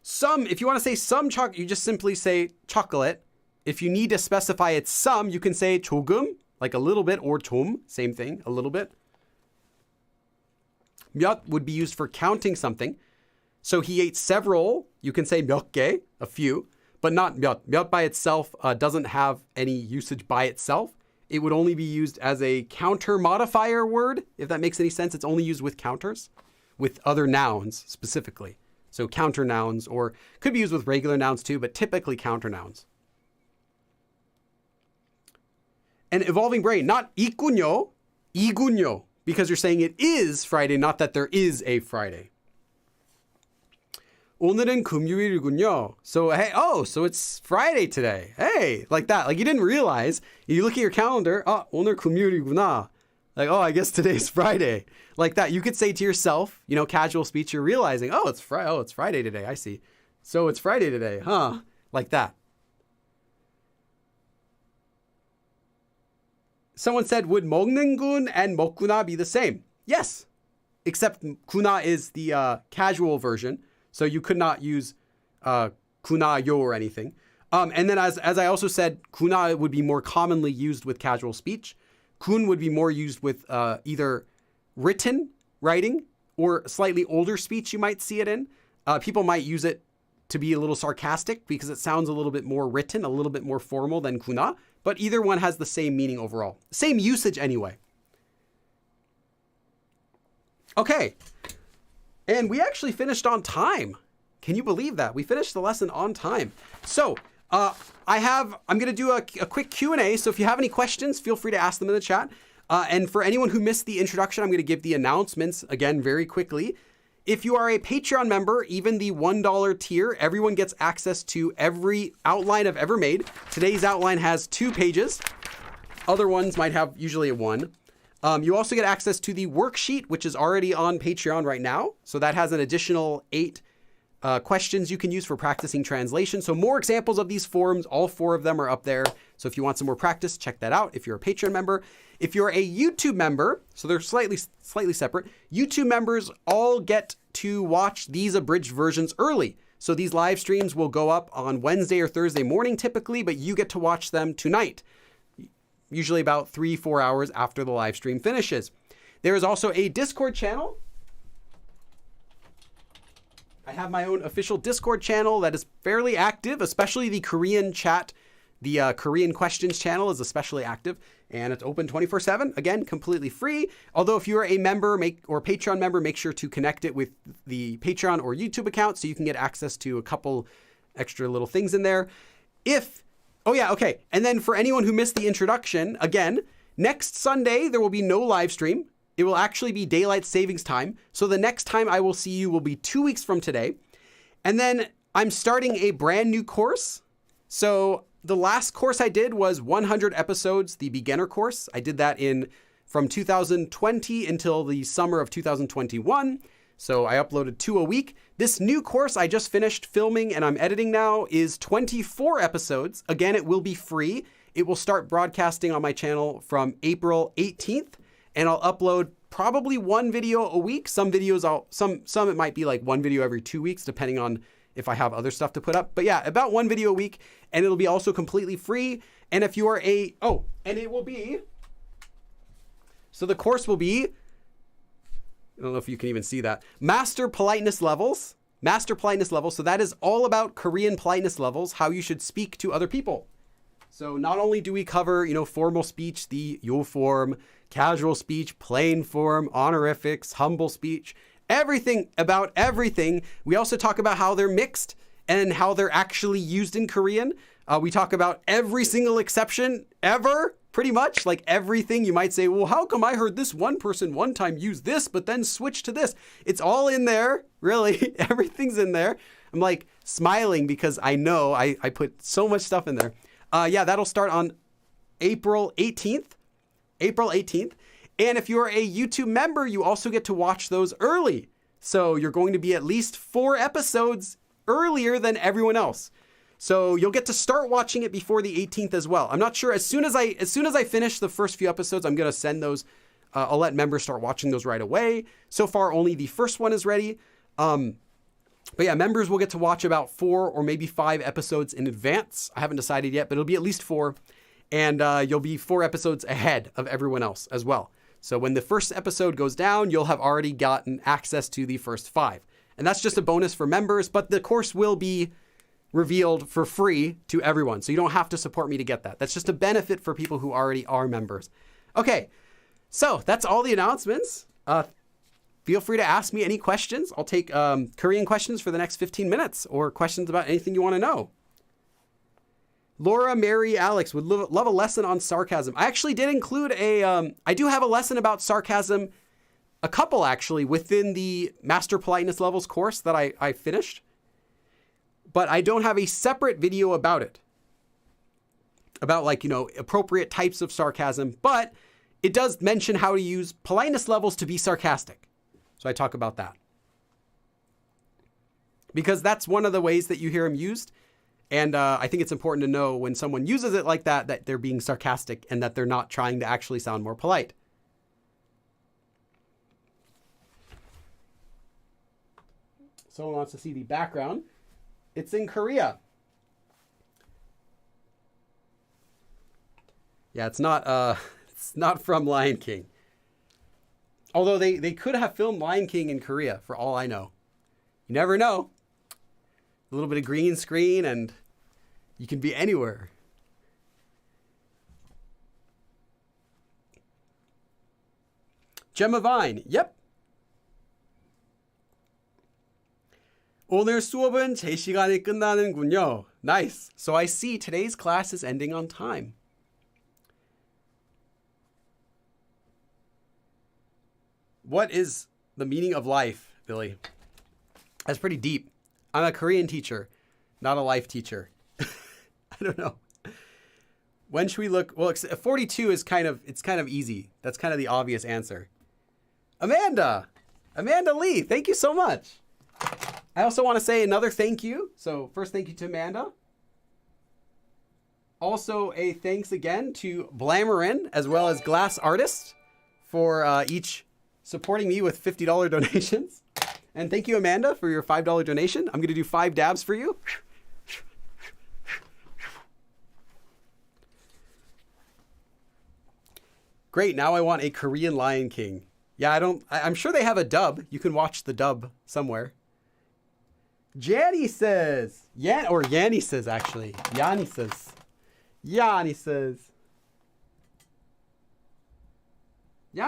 Speaker 1: Some, if you want to say some chocolate, you just simply say chocolate. If you need to specify it's some, you can say 조금, like a little bit, or 좀, same thing, a little bit. 몇 would be used for counting something. So he ate several. You can say 몇 개, a few, but not 몇. 몇 by itself doesn't have any usage by itself. It would only be used as a counter modifier word, if that makes any sense. It's only used with counters, with other nouns specifically. So counter nouns, or could be used with regular nouns too, but typically counter nouns. And evolving brain, not 있군요, 이군요, because you're saying it is Friday, not that there is a Friday. 오늘은 금요일이군요. So, hey, so it's Friday today. Hey, like that. Like you didn't realize. You look at your calendar. 오늘 금요일이구나. Like, I guess today's Friday. Like that. You could say to yourself, casual speech, you're realizing, it's Friday today. I see. So it's Friday today, huh? Like that. Someone said, would 먹는군 and 먹구나 be the same? Yes. Except 구나 is the casual version. So you could not use 구나요 or anything. And then as I also said, 구나 would be more commonly used with casual speech. 군 would be more used with either writing, or slightly older speech you might see it in. People might use it to be a little sarcastic because it sounds a little bit more written, a little bit more formal than 구나. But either one has the same meaning overall. Same usage anyway. Okay. And we actually finished on time. Can you believe that? We finished the lesson on time. So I'm going to do a quick Q&A. So if you have any questions, feel free to ask them in the chat. And for anyone who missed the introduction, I'm going to give the announcements again very quickly. If you are a Patreon member, even the $1 tier, everyone gets access to every outline I've ever made. Today's outline has 2 pages. Other ones might have usually a 1. You also get access to the worksheet, which is already on Patreon right now. So that has an additional 8 questions you can use for practicing translation. So more examples of these forms, all 4 of them are up there. So if you want some more practice, check that out if you're a Patreon member. If you're a YouTube member, so they're slightly separate, YouTube members all get to watch these abridged versions early. So these live streams will go up on Wednesday or Thursday morning typically, but you get to watch them tonight, usually about 3-4 hours after the live stream finishes. There is also a Discord channel. I have my own official Discord channel that is fairly active, especially the Korean chat. The Korean questions channel is especially active, and it's open 24/7. Again, completely free. Although if you're a member or Patreon member, make sure to connect it with the Patreon or YouTube account so you can get access to a couple extra little things in there. And then for anyone who missed the introduction, again, next Sunday, there will be no live stream. It will actually be daylight savings time. So the next time I will see you will be 2 weeks from today. And then I'm starting a brand new course. So the last course I did was 100 episodes, the beginner course. I did that from 2020 until the summer of 2021. So I uploaded 2 a week. This new course I just finished filming and I'm editing now is 24 episodes. Again, it will be free. It will start broadcasting on my channel from April 18th. And I'll upload probably 1 video a week. Some videos, some it might be like 1 video every 2 weeks, depending on if I have other stuff to put up. But yeah, about 1 video a week, and it'll be also completely free. And if you are so the course will be, I don't know if you can even see that, Master Politeness Levels. So that is all about Korean politeness levels, how you should speak to other people. So not only do we cover, formal speech, the yo form, casual speech, plain form, honorifics, humble speech, everything about everything. We also talk about how they're mixed and how they're actually used in Korean. We talk about every single exception ever, pretty much, like everything. You might say, well, how come I heard this one person one time use this, but then switch to this? It's all in there, really. Everything's in there. I'm like smiling because I know I put so much stuff in there. That'll start on April 18th. And if you're a YouTube member, you also get to watch those early. So you're going to be at least 4 episodes earlier than everyone else. So you'll get to start watching it before the 18th as well. I'm not sure. As soon as I finish the first few episodes, I'm going to send those. I'll let members start watching those right away. So far, only the first one is ready. But yeah, members will get to watch about 4 or maybe 5 episodes in advance. I haven't decided yet, but it'll be at least 4. And you'll be 4 episodes ahead of everyone else as well. So when the first episode goes down, you'll have already gotten access to the first 5. And that's just a bonus for members, but the course will be revealed for free to everyone. So you don't have to support me to get that. That's just a benefit for people who already are members. Okay, so that's all the announcements. Feel free to ask me any questions. I'll take Korean questions for the next 15 minutes or questions about anything you want to know. Laura, Mary, Alex would love a lesson on sarcasm. I actually did include I do have a lesson about sarcasm, a couple actually, within the Master Politeness Levels course that I finished. But I don't have a separate video about it. About appropriate types of sarcasm. But it does mention how to use politeness levels to be sarcastic. So I talk about that. Because that's one of the ways that you hear them used. And I think it's important to know when someone uses it like that they're being sarcastic and that they're not trying to actually sound more polite. Someone wants to see the background. It's in Korea. Yeah, it's not from Lion King. Although they could have filmed Lion King in Korea, for all I know. You never know. A little bit of green screen and you can be anywhere. Gemma Vine. Yep. 오늘 수업은 제 시간에 끝나는군요. Nice. So I see today's class is ending on time. What is the meaning of life, Billy? That's pretty deep. I'm a Korean teacher, not a life teacher. I don't know. When should we look? Well, 42 is kind of easy. That's kind of the obvious answer. Amanda Lee, thank you so much. I also want to say another thank you. So first, thank you to Amanda. Also, a thanks again to Blamarin as well as Glass Artist for each supporting me with $50 donations. And thank you, Amanda, for your $5 donation. I'm going to do 5 dabs for you. Great. Now I want a Korean Lion King. Yeah, I'm sure they have a dub. You can watch the dub somewhere. Yanni says, Yanni says, actually. Yanni says. Yanni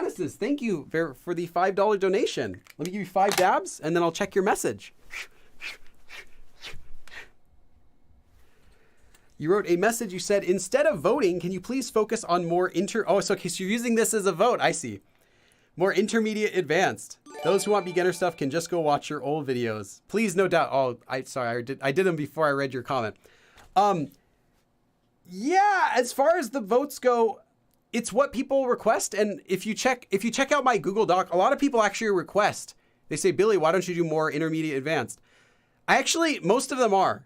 Speaker 1: says, thank you for the $5 donation. Let me give you 5 dabs, and then I'll check your message. You wrote a message. You said, instead of voting, can you please focus on more Oh, it's okay. So you're using this as a vote. I see. More intermediate advanced. Those who want beginner stuff can just go watch your old videos. Please, no doubt. Oh, I did them before I read your comment. Yeah, as far as the votes go, it's what people request. And if you check out my Google Doc, a lot of people actually request. They say, Billy, why don't you do more intermediate advanced? Most of them are.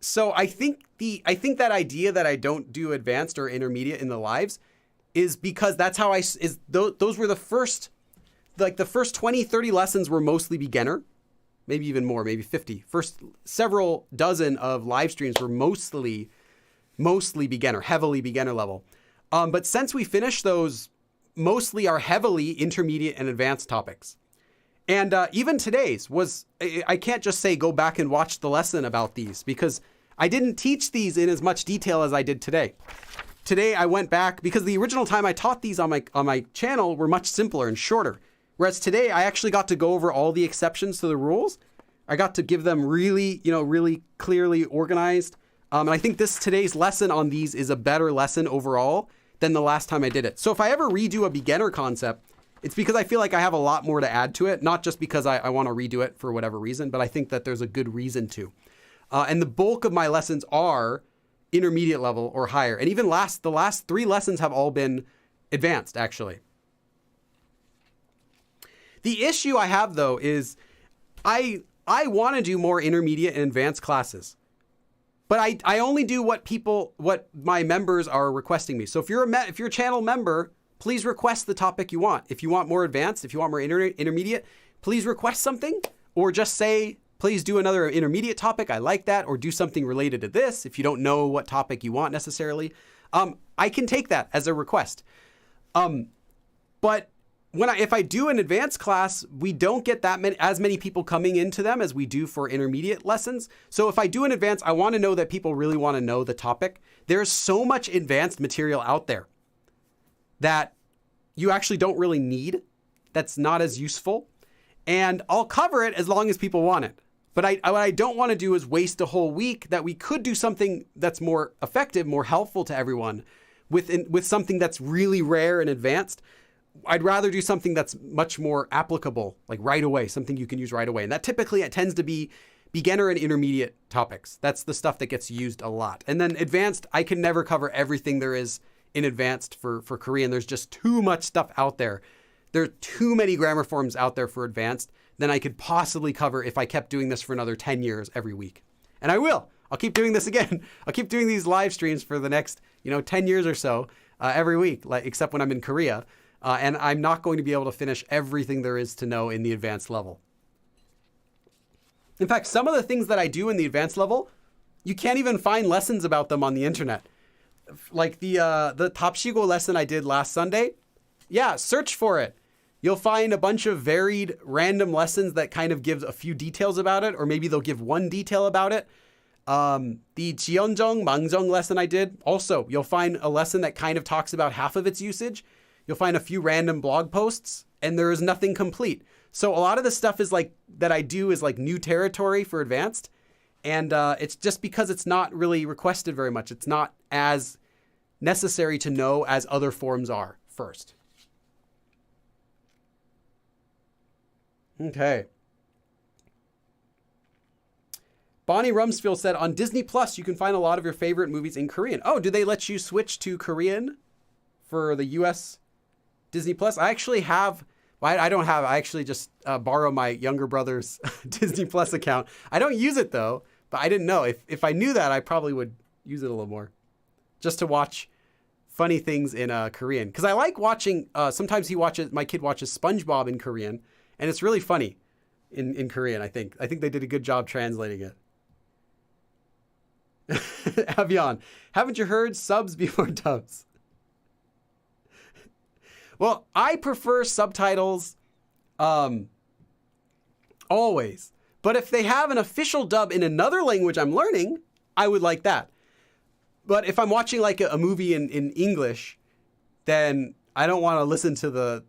Speaker 1: So I think that idea that I don't do advanced or intermediate in the lives is because that's how those were the first 20, 30 lessons were mostly beginner, maybe even more, maybe 50. First several dozen of live streams were mostly beginner, heavily beginner level. But since we finished those, mostly are heavily intermediate and advanced topics. And even today's I can't just say go back and watch the lesson about these because I didn't teach these in as much detail as I did today. Today I went back because the original time I taught these on my channel were much simpler and shorter. Whereas today I actually got to go over all the exceptions to the rules. I got to give them really clearly organized. And I think today's lesson on these is a better lesson overall than the last time I did it. So if I ever redo a beginner concept, it's because I feel like I have a lot more to add to it, not just because I want to redo it for whatever reason, but I think that there's a good reason to. And the bulk of my lessons are intermediate level or higher. And even the last 3 lessons have all been advanced, actually. The issue I have, though, is I want to do more intermediate and advanced classes. But I only do what my members are requesting me. So if you're a channel member, please request the topic you want. If you want more advanced, if you want more intermediate, please request something or just say, please do another intermediate topic. I like that. Or do something related to this. If you don't know what topic you want necessarily, I can take that as a request. But if I do an advanced class, we don't get as many people coming into them as we do for intermediate lessons. So if I do an advanced, I want to know that people really want to know the topic. There's so much advanced material out there that you actually don't really need. That's not as useful. And I'll cover it as long as people want it. But what I don't want to do is waste a whole week that we could do something that's more effective, more helpful to everyone with something that's really rare and advanced. I'd rather do something that's much more applicable, like right away, something you can use right away. And that typically it tends to be beginner and intermediate topics. That's the stuff that gets used a lot. And then advanced, I can never cover everything there is in advanced for Korean. There's just too much stuff out there. There are too many grammar forms out there for advanced than I could possibly cover if I kept doing this for another 10 years every week. And I will. I'll keep doing this again. I'll keep doing these live streams for the next, 10 years or so every week, except when I'm in Korea. And I'm not going to be able to finish everything there is to know in the advanced level. In fact, some of the things that I do in the advanced level, you can't even find lessons about them on the internet. Like the Tapsigo lesson I did last Sunday. Yeah, search for it. You'll find a bunch of varied random lessons that kind of give a few details about it, or maybe they'll give one detail about it. The Jeonjong, Mangjong lesson I did, also, you'll find a lesson that kind of talks about half of its usage. You'll find a few random blog posts, and there is nothing complete. So a lot of the stuff that I do is like new territory for advanced. And it's just because it's not really requested very much. It's not as necessary to know as other forms are first. Okay. Bonnie Rumsfeld said, on Disney Plus, you can find a lot of your favorite movies in Korean. Oh, do they let you switch to Korean for the US Disney Plus? I actually have Well, I don't have. I actually just borrow my younger brother's Disney Plus account. I don't use it though, but I didn't know. If I knew that, I probably would use it a little more, just to watch funny things in Korean. Because I like watching. Sometimes my kid watches SpongeBob in Korean, and it's really funny in Korean. I think they did a good job translating it. Avion, haven't you heard subs before dubs? Well, I prefer subtitles always. But if they have an official dub in another language I'm learning, I would like that. But if I'm watching like a movie in English, then I don't want to listen to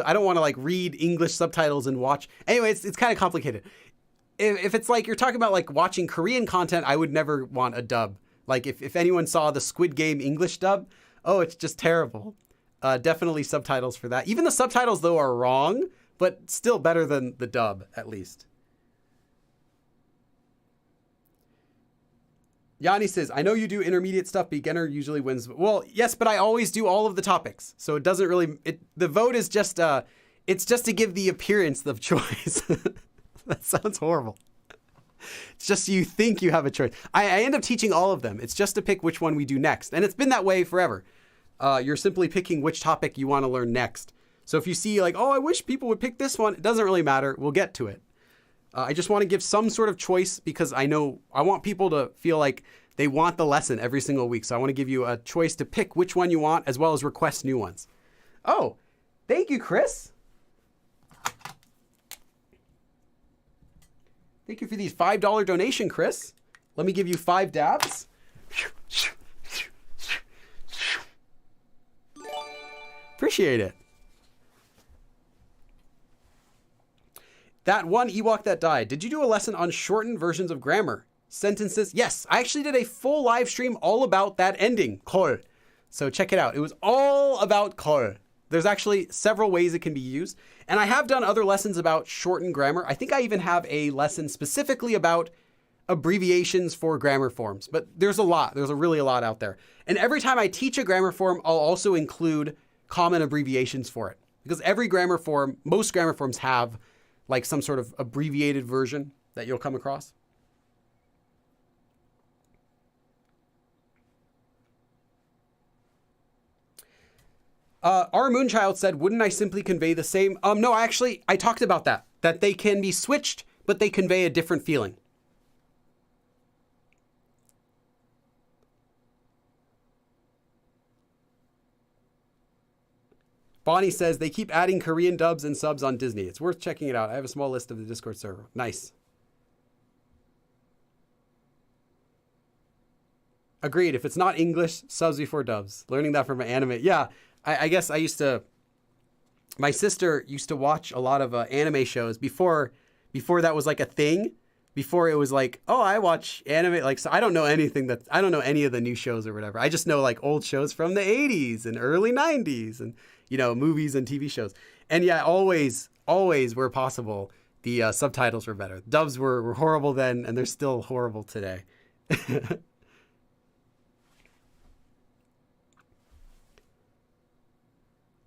Speaker 1: I don't want to like read English subtitles and watch. Anyway, it's kind of complicated. If it's like you're talking about like watching Korean content, I would never want a dub. Like if anyone saw the Squid Game English dub, oh, it's just terrible. Definitely subtitles for that. Even the subtitles, though, are wrong, but still better than the dub, at least. Yanni says, I know you do intermediate stuff. Beginner usually wins. Well, yes, but I always do all of the topics. So it doesn't really... the vote is just... it's just to give the appearance of choice. That sounds horrible. It's just so you think you have a choice. I end up teaching all of them. It's just to pick which one we do next. And it's been that way forever. You're simply picking which topic you want to learn next. So if you see like, oh, I wish people would pick this one, it doesn't really matter. We'll get to it. I just want to give some sort of choice because I want people to feel like they want the lesson every single week. So I want to give you a choice to pick which one you want as well as request new ones. Oh, thank you, Chris. Thank you for these $5 donation, Chris. Let me give you 5 dabs. Appreciate it. That one Ewok that died. Did you do a lesson on shortened versions of grammar? Sentences? Yes, I actually did a full live stream all about that ending, 걸. So check it out. It was all about 걸. There's actually several ways it can be used. And I have done other lessons about shortened grammar. I think I even have a lesson specifically about abbreviations for grammar forms. But there's a lot. There's really a lot out there. And every time I teach a grammar form, I'll also include common abbreviations for it. Because most grammar forms have like some sort of abbreviated version that you'll come across. Our Moonchild said, wouldn't I simply convey the same? No, I talked about that they can be switched, but they convey a different feeling. Bonnie says, they keep adding Korean dubs and subs on Disney. It's worth checking it out. I have a small list of the Discord server. Nice. Agreed. If it's not English, subs before dubs. Learning that from an anime. Yeah, I guess my sister used to watch a lot of anime shows before that was like a thing. Before it was like, oh, I watch anime. Like, so I don't know I don't know any of the new shows or whatever. I just know like old shows from the 80s and early 90s and, movies and TV shows. And yeah, always where possible, the subtitles were better. Dubs were horrible then, and they're still horrible today.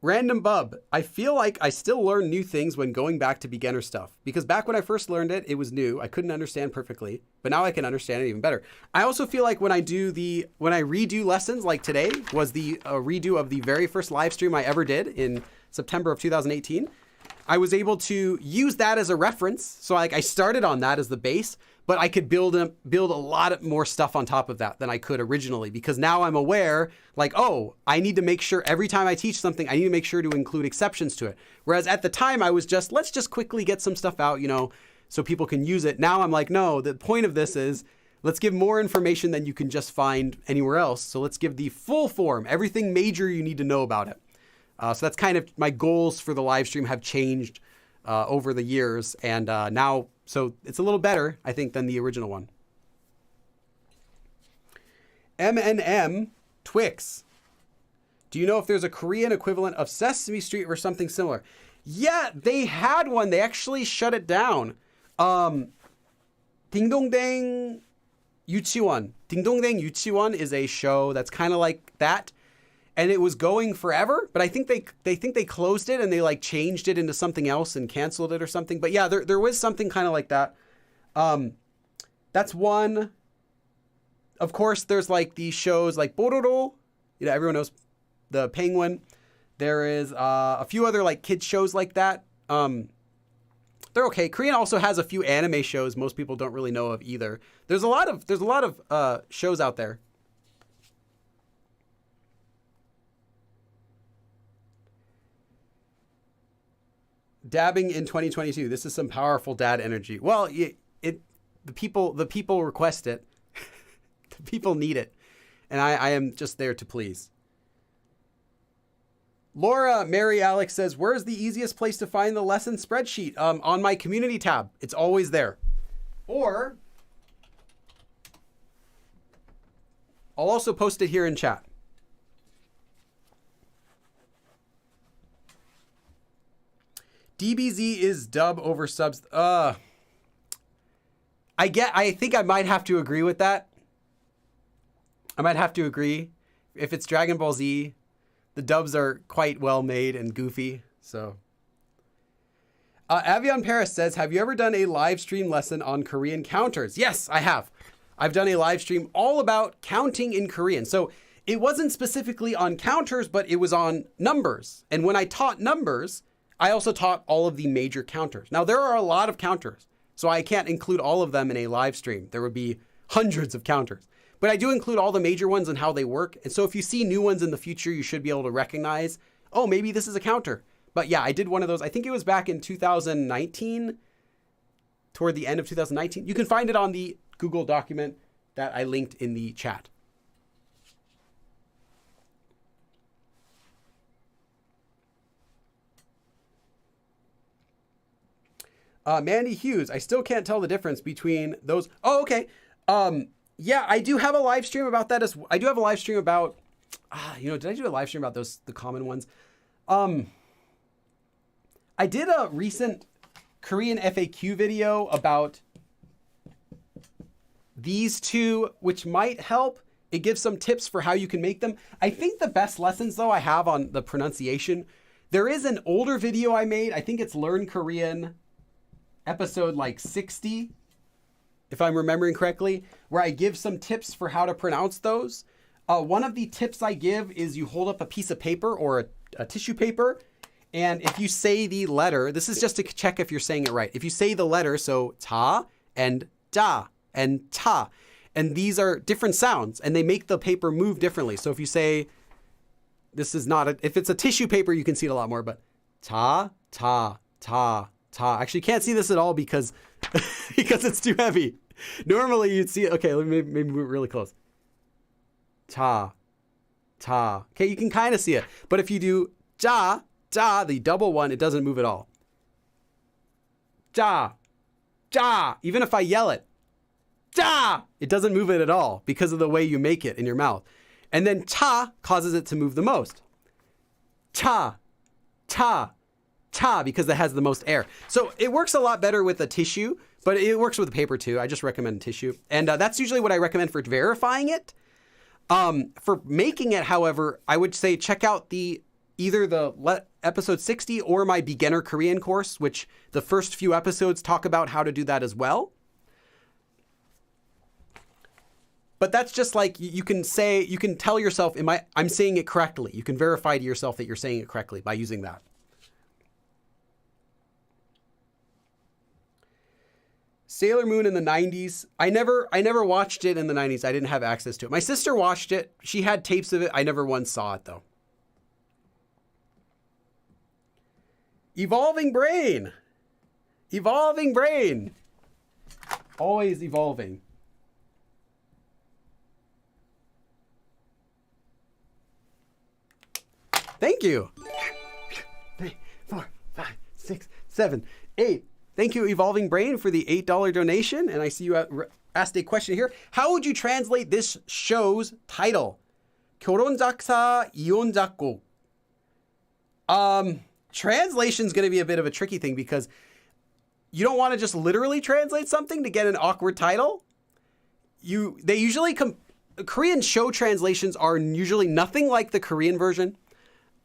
Speaker 1: Random Bub. I feel like I still learn new things when going back to beginner stuff. Because back when I first learned it, it was new. I couldn't understand perfectly. But now I can understand it even better. I also feel like when I redo lessons, like today was the redo of the very first live stream I ever did in September of 2018. I was able to use that as a reference. So I started on that as the base. But I could build a lot more stuff on top of that than I could originally, because now I'm aware, like, oh, I need to make sure every time I teach something, I need to make sure to include exceptions to it. Whereas at the time I was let's just quickly get some stuff out, so people can use it. Now I'm like, no, the point of this is let's give more information than you can just find anywhere else. So let's give the full form, everything major you need to know about it. So that's kind of my goals for the live stream have changed over the years. And now, so it's a little better, I think, than the original one. M&M Twix. Do you know if there's a Korean equivalent of Sesame Street or something similar? Yeah, they had one. They actually shut it down. Dingdongdang Yuchiwon. Dingdongdang Yuchiwon is a show that's kind of like that. and it was going forever, but I think they closed it and they like changed it into something else and canceled it or something. But yeah, there was something kind of like that. That's one. Of course, there's like these shows like Bororo. You know, everyone knows the penguin. There is a few other like kids shows like that. They're okay. Korean also has a few anime shows most people don't really know of either. There's a lot of shows out there. Dabbing in 2022. This is some powerful dad energy. Well, the people request it. The people need it. And I am just there to please. Laura Mary Alex says, where's the easiest place to find the lesson spreadsheet? On my community tab. It's always there. Or I'll also post it here in chat. DBZ is dub over subs. I think I might have to agree with that. I might have to agree. If it's Dragon Ball Z, the dubs are quite well made and goofy. So, Avion Paris says, have you ever done a live stream lesson on Korean counters? Yes, I have. I've done a live stream all about counting in Korean. So it wasn't specifically on counters, but it was on numbers. And when I taught numbers, I also taught all of the major counters. Now, there are a lot of counters, so I can't include all of them in a live stream. There would be hundreds of counters. But I do include all the major ones and how they work. And so if you see new ones in the future, you should be able to recognize, oh, maybe this is a counter. But yeah, I did one of those. I think it was back in 2019, toward the end of 2019. You can find it on the Google document that I linked in the chat. Mandy Hughes, I still can't tell the difference between those. Oh, okay. Yeah, I do have a live stream about that. I do have a live stream about, did I do a live stream about the common ones? I did a recent Korean FAQ video about these two, which might help. It gives some tips for how you can make them. I think the best lessons, though, I have on the pronunciation. There is an older video I made. I think it's Learn Korean episode like 60. If I'm remembering correctly, where I give some tips for how to pronounce those. One of the tips I give is you hold up a piece of paper or a tissue paper, and if you say the letter, this is just to check if you're saying it right. If you say the letter, so ta and da and ta, and these are different sounds, and they make the paper move differently. So if you say, this is not, if it's a tissue paper, you can see it a lot more, but ta, ta, ta, ta. Actually, you can't see this at all because because it's too heavy. Normally you'd see it. Okay, let me maybe move it really close. Ta, ta. Okay, you can kind of see it. But if you do ja, ja, the double one, it doesn't move at all. Ja, ja. Even if I yell it, ja, it doesn't move it at all because of the way you make it in your mouth. And then ta causes it to move the most. Ta, ta. Ta, because it has the most air. So it works a lot better with a tissue, but it works with paper too. I just recommend tissue. And that's usually what I recommend for verifying it. For making it, however, I would say check out either the episode 60 or my beginner Korean course, which the first few episodes talk about how to do that as well. But that's just like, you can tell yourself, I'm saying it correctly. You can verify to yourself that you're saying it correctly by using that. Sailor Moon in the 90s. I never watched it in the 90s. I didn't have access to it. My sister watched it. She had tapes of it. I never once saw it, though. Evolving brain. Evolving brain. Always evolving. Thank you. 3, 4, 5, 6, 7, 8. Thank you, Evolving Brain, for the $8 donation. And I see you asked a question here. How would you translate this show's title? 결혼작사 이혼작곡. Translation's going to be a bit of a tricky thing because you don't want to just literally translate something to get an awkward title. They usually Korean show translations are usually nothing like the Korean version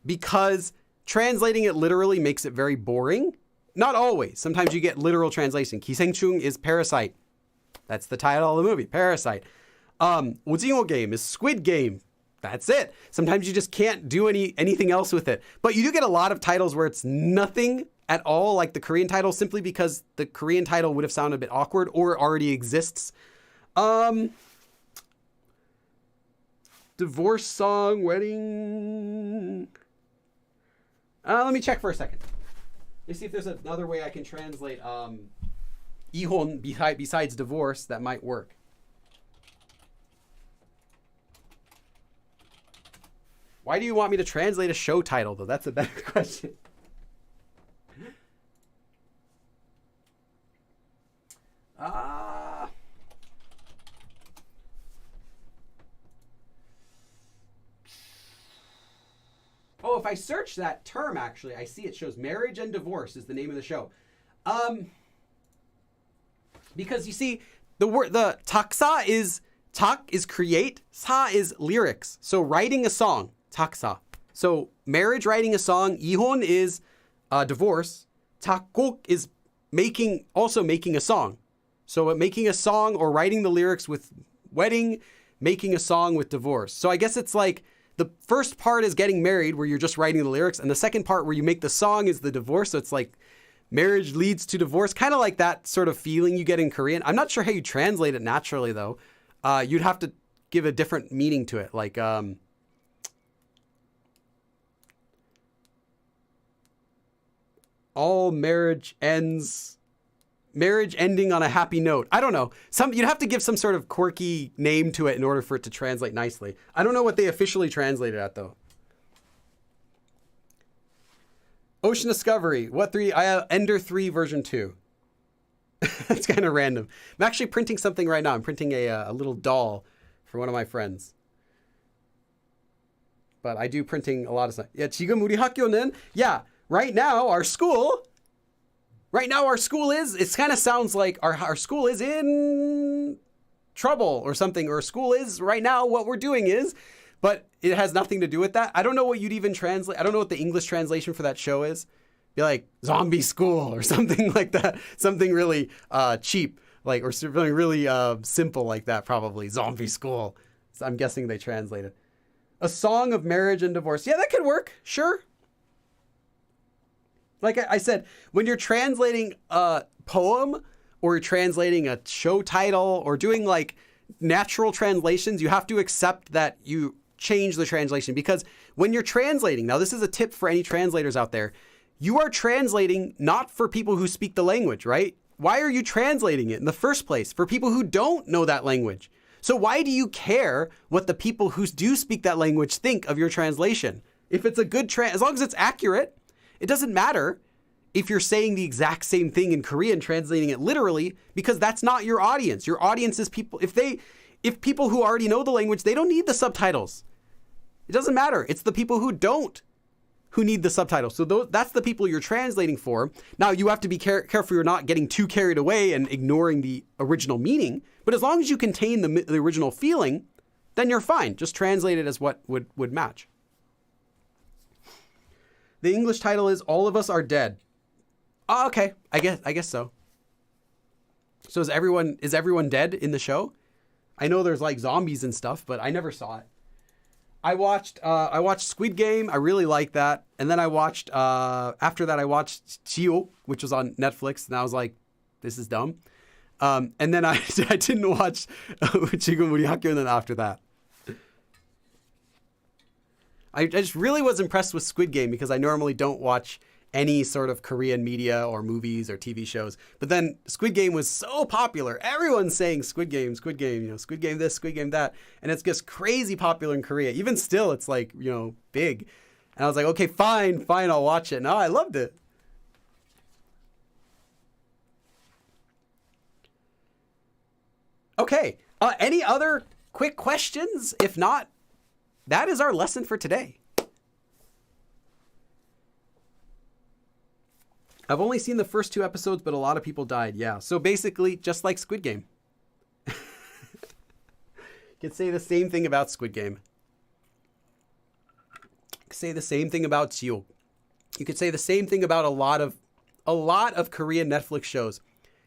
Speaker 1: because translating it literally makes it very boring. Not always. Sometimes you get literal translation. 기생충 is Parasite. That's the title of the movie, Parasite. 오징어 Game is Squid Game. That's it. Sometimes you just can't do anything else with it. But you do get a lot of titles where it's nothing at all like the Korean title simply because the Korean title would have sounded a bit awkward or already exists. Divorce song, wedding. Let me check for a second. Let's see if there's another way I can translate 이혼 besides divorce that might work. Why do you want me to translate a show title, though? That's a better question. Oh, if I search that term, actually, I see it shows Marriage and Divorce is the name of the show. Because you see, the taksa is, tak is create, sa is lyrics. So writing a song, taksa. So marriage, writing a song, 이혼 is divorce, tak곡 is making a song. So making a song or writing the lyrics with wedding, making a song with divorce. So I guess it's like the first part is getting married where you're just writing the lyrics. And the second part where you make the song is the divorce. So it's like marriage leads to divorce. Kind of like that sort of feeling you get in Korean. I'm not sure how you translate it naturally though. You'd have to give a different meaning to it. Like, all marriage ending on a happy note. I don't know. You'd have to give some sort of quirky name to it in order for it to translate nicely. I don't know what they officially translated at though. Ocean Discovery. What 3? I have Ender 3 version 2. It's kind of random. I'm actually printing something right now. I'm printing a little doll for one of my friends. But I do printing a lot of stuff. Yeah, 지금 우리 학교는, yeah, right now our school is, it kind of sounds like our school is in trouble or something, or school is right now what we're doing is, but it has nothing to do with that. I don't know what you'd even translate. I don't know what the English translation for that show is. Be like zombie school or something like that. Something really cheap, like, or something really simple like that, probably. Zombie school. So I'm guessing they translated. A song of marriage and divorce. Yeah, that could work. Sure. Like I said, when you're translating a poem or you're translating a show title or doing like natural translations, you have to accept that you change the translation, because when you're translating, now this is a tip for any translators out there, you are translating not for people who speak the language, right? Why are you translating it in the first place? For people who don't know that language. So why do you care what the people who do speak that language think of your translation? If it's a good as long as it's accurate, it doesn't matter if you're saying the exact same thing in Korean, translating it literally, because that's not your audience. Your audience is people, if people who already know the language, they don't need the subtitles. It doesn't matter. It's the people who don't who need the subtitles. So that's the people you're translating for. Now, you have to be careful you're not getting too carried away and ignoring the original meaning. But as long as you contain the original feeling, then you're fine. Just translate it as what would match. The English title is All of Us Are Dead. Oh, okay. I guess so. So is everyone dead in the show? I know there's like zombies and stuff, but I never saw it. I watched Squid Game. I really liked that. And then I watched, after that I watched 지옥, which was on Netflix. And I was like, this is dumb. And then I didn't watch 지금 우리 학교는 after that. I just really was impressed with Squid Game because I normally don't watch any sort of Korean media or movies or TV shows. But then Squid Game was so popular. Everyone's saying Squid Game, Squid Game this, Squid Game that. And it's just crazy popular in Korea. Even still, it's like, big. And I was like, okay, fine, I'll watch it. No, I loved it. Okay, any other quick questions? If not, that is our lesson for today. I've only seen the first 2 episodes, but a lot of people died. Yeah. So basically, just like Squid Game. You could say the same thing about Squid Game. You could say the same thing about Jiu. You could say the same thing about a lot of Korean Netflix shows.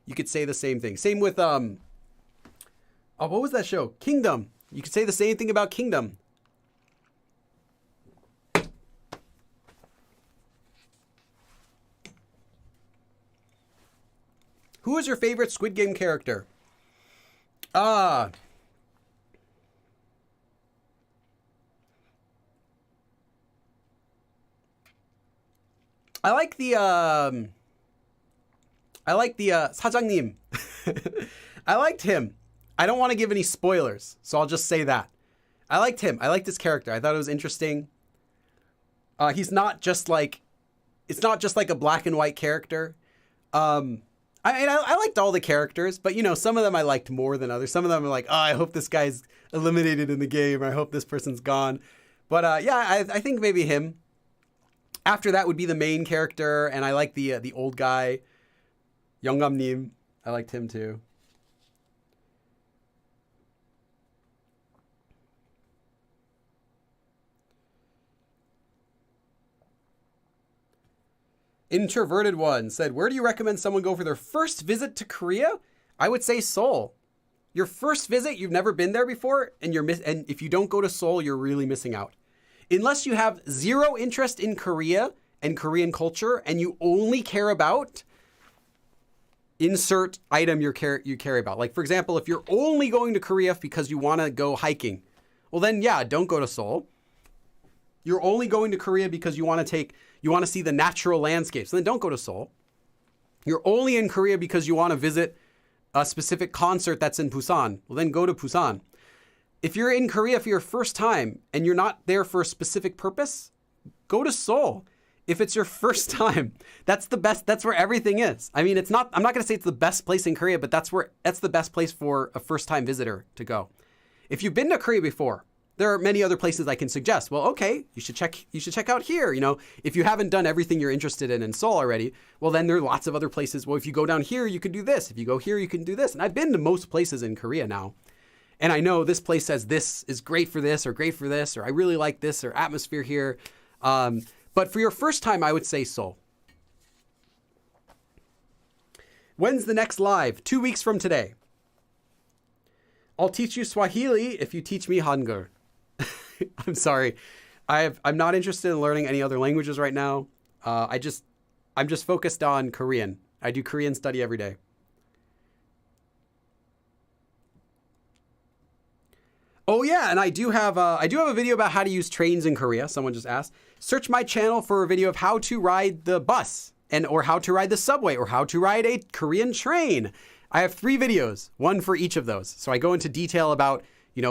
Speaker 1: You could say the same thing. Same with what was that show? Kingdom. You could say the same thing about Kingdom. Who is your favorite Squid Game character? I like the 사장님. I liked him. I don't want to give any spoilers, so I'll just say that. I liked him. I liked his character. I thought it was interesting. It's not just like a black and white character. I liked all the characters, but some of them I liked more than others. Some of them are like, oh, I hope this guy's eliminated in the game, or I hope this person's gone. But I think maybe him. After that would be the main character, and I like the old guy, 영감님. I liked him too. Introverted one said, where do you recommend someone go for their first visit to Korea? I would say Seoul. Your first visit, you've never been there before, and and if you don't go to Seoul, you're really missing out. Unless you have zero interest in Korea and Korean culture, and you only care about insert item you care about. Like, for example, if you're only going to Korea because you want to go hiking, well then, yeah, don't go to Seoul. You're only going to Korea because you want to see the natural landscapes, then don't go to Seoul. You're only in Korea because you want to visit a specific concert that's in Busan, well then go to Busan. If you're in Korea for your first time and you're not there for a specific purpose, go to Seoul. If it's your first time, that's the best. That's where everything is. I mean, I'm not going to say it's the best place in Korea, but that's the best place for a first-time visitor to go. If you've been to Korea before, there are many other places I can suggest. Well, okay, you should check out here. If you haven't done everything you're interested in Seoul already, well, then there are lots of other places. Well, if you go down here, you could do this. If you go here, you can do this. And I've been to most places in Korea now. And I know this place says this is great for this, or great for this, or I really like this, or atmosphere here. But for your first time, I would say Seoul. When's the next live? 2 weeks from today. I'll teach you Swahili if you teach me Hangul. I'm sorry. I'm not interested in learning any other languages right now. I'm just focused on Korean. I do Korean study every day. Oh yeah, and I do have a video about how to use trains in Korea. Someone just asked. Search my channel for a video of how to ride the bus or how to ride the subway or how to ride a Korean train. I have 3 videos, one for each of those. So I go into detail about,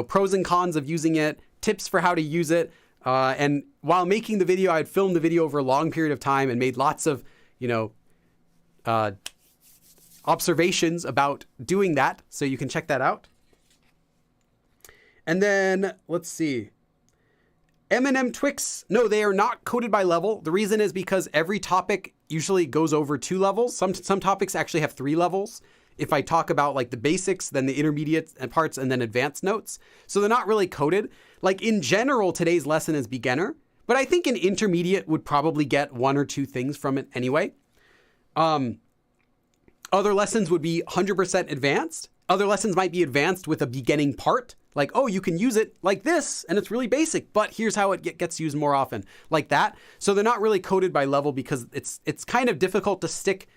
Speaker 1: pros and cons of using it, tips for how to use it. And while making the video, I had filmed the video over a long period of time and made lots of, observations about doing that. So you can check that out. And then, let's see. M&M Twix, no, they are not coded by level. The reason is because every topic usually goes over 2 levels. Some topics actually have 3 levels. If I talk about like the basics, then the intermediate parts, and then advanced notes. So they're not really coded. Like in general, today's lesson is beginner, but I think an intermediate would probably get 1 or 2 things from it anyway. Other lessons would be 100% advanced. Other lessons might be advanced with a beginning part. Like, oh, you can use it like this, and it's really basic, but here's how it gets used more often, like that. So they're not really coded by level because it's kind of difficult to stick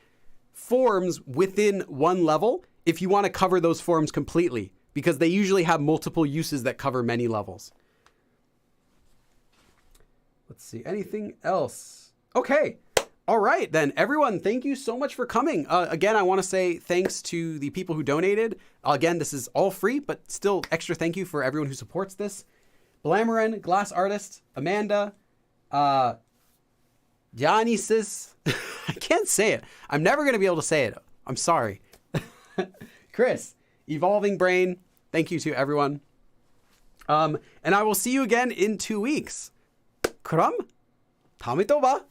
Speaker 1: forms within one level if you want to cover those forms completely, because they usually have multiple uses that cover many levels. Let's see, anything else? Okay. All right, then, everyone, thank you so much for coming. Again, I want to say thanks to the people who donated. Again, this is all free, but still extra thank you for everyone who supports this. Blamarin, Glass Artist, Amanda, Dionysus. I can't say it. I'm never going to be able to say it. I'm sorry. Chris, Evolving Brain, thank you to everyone. And I will see you again in 2 weeks. 그럼 다음에 또 봐.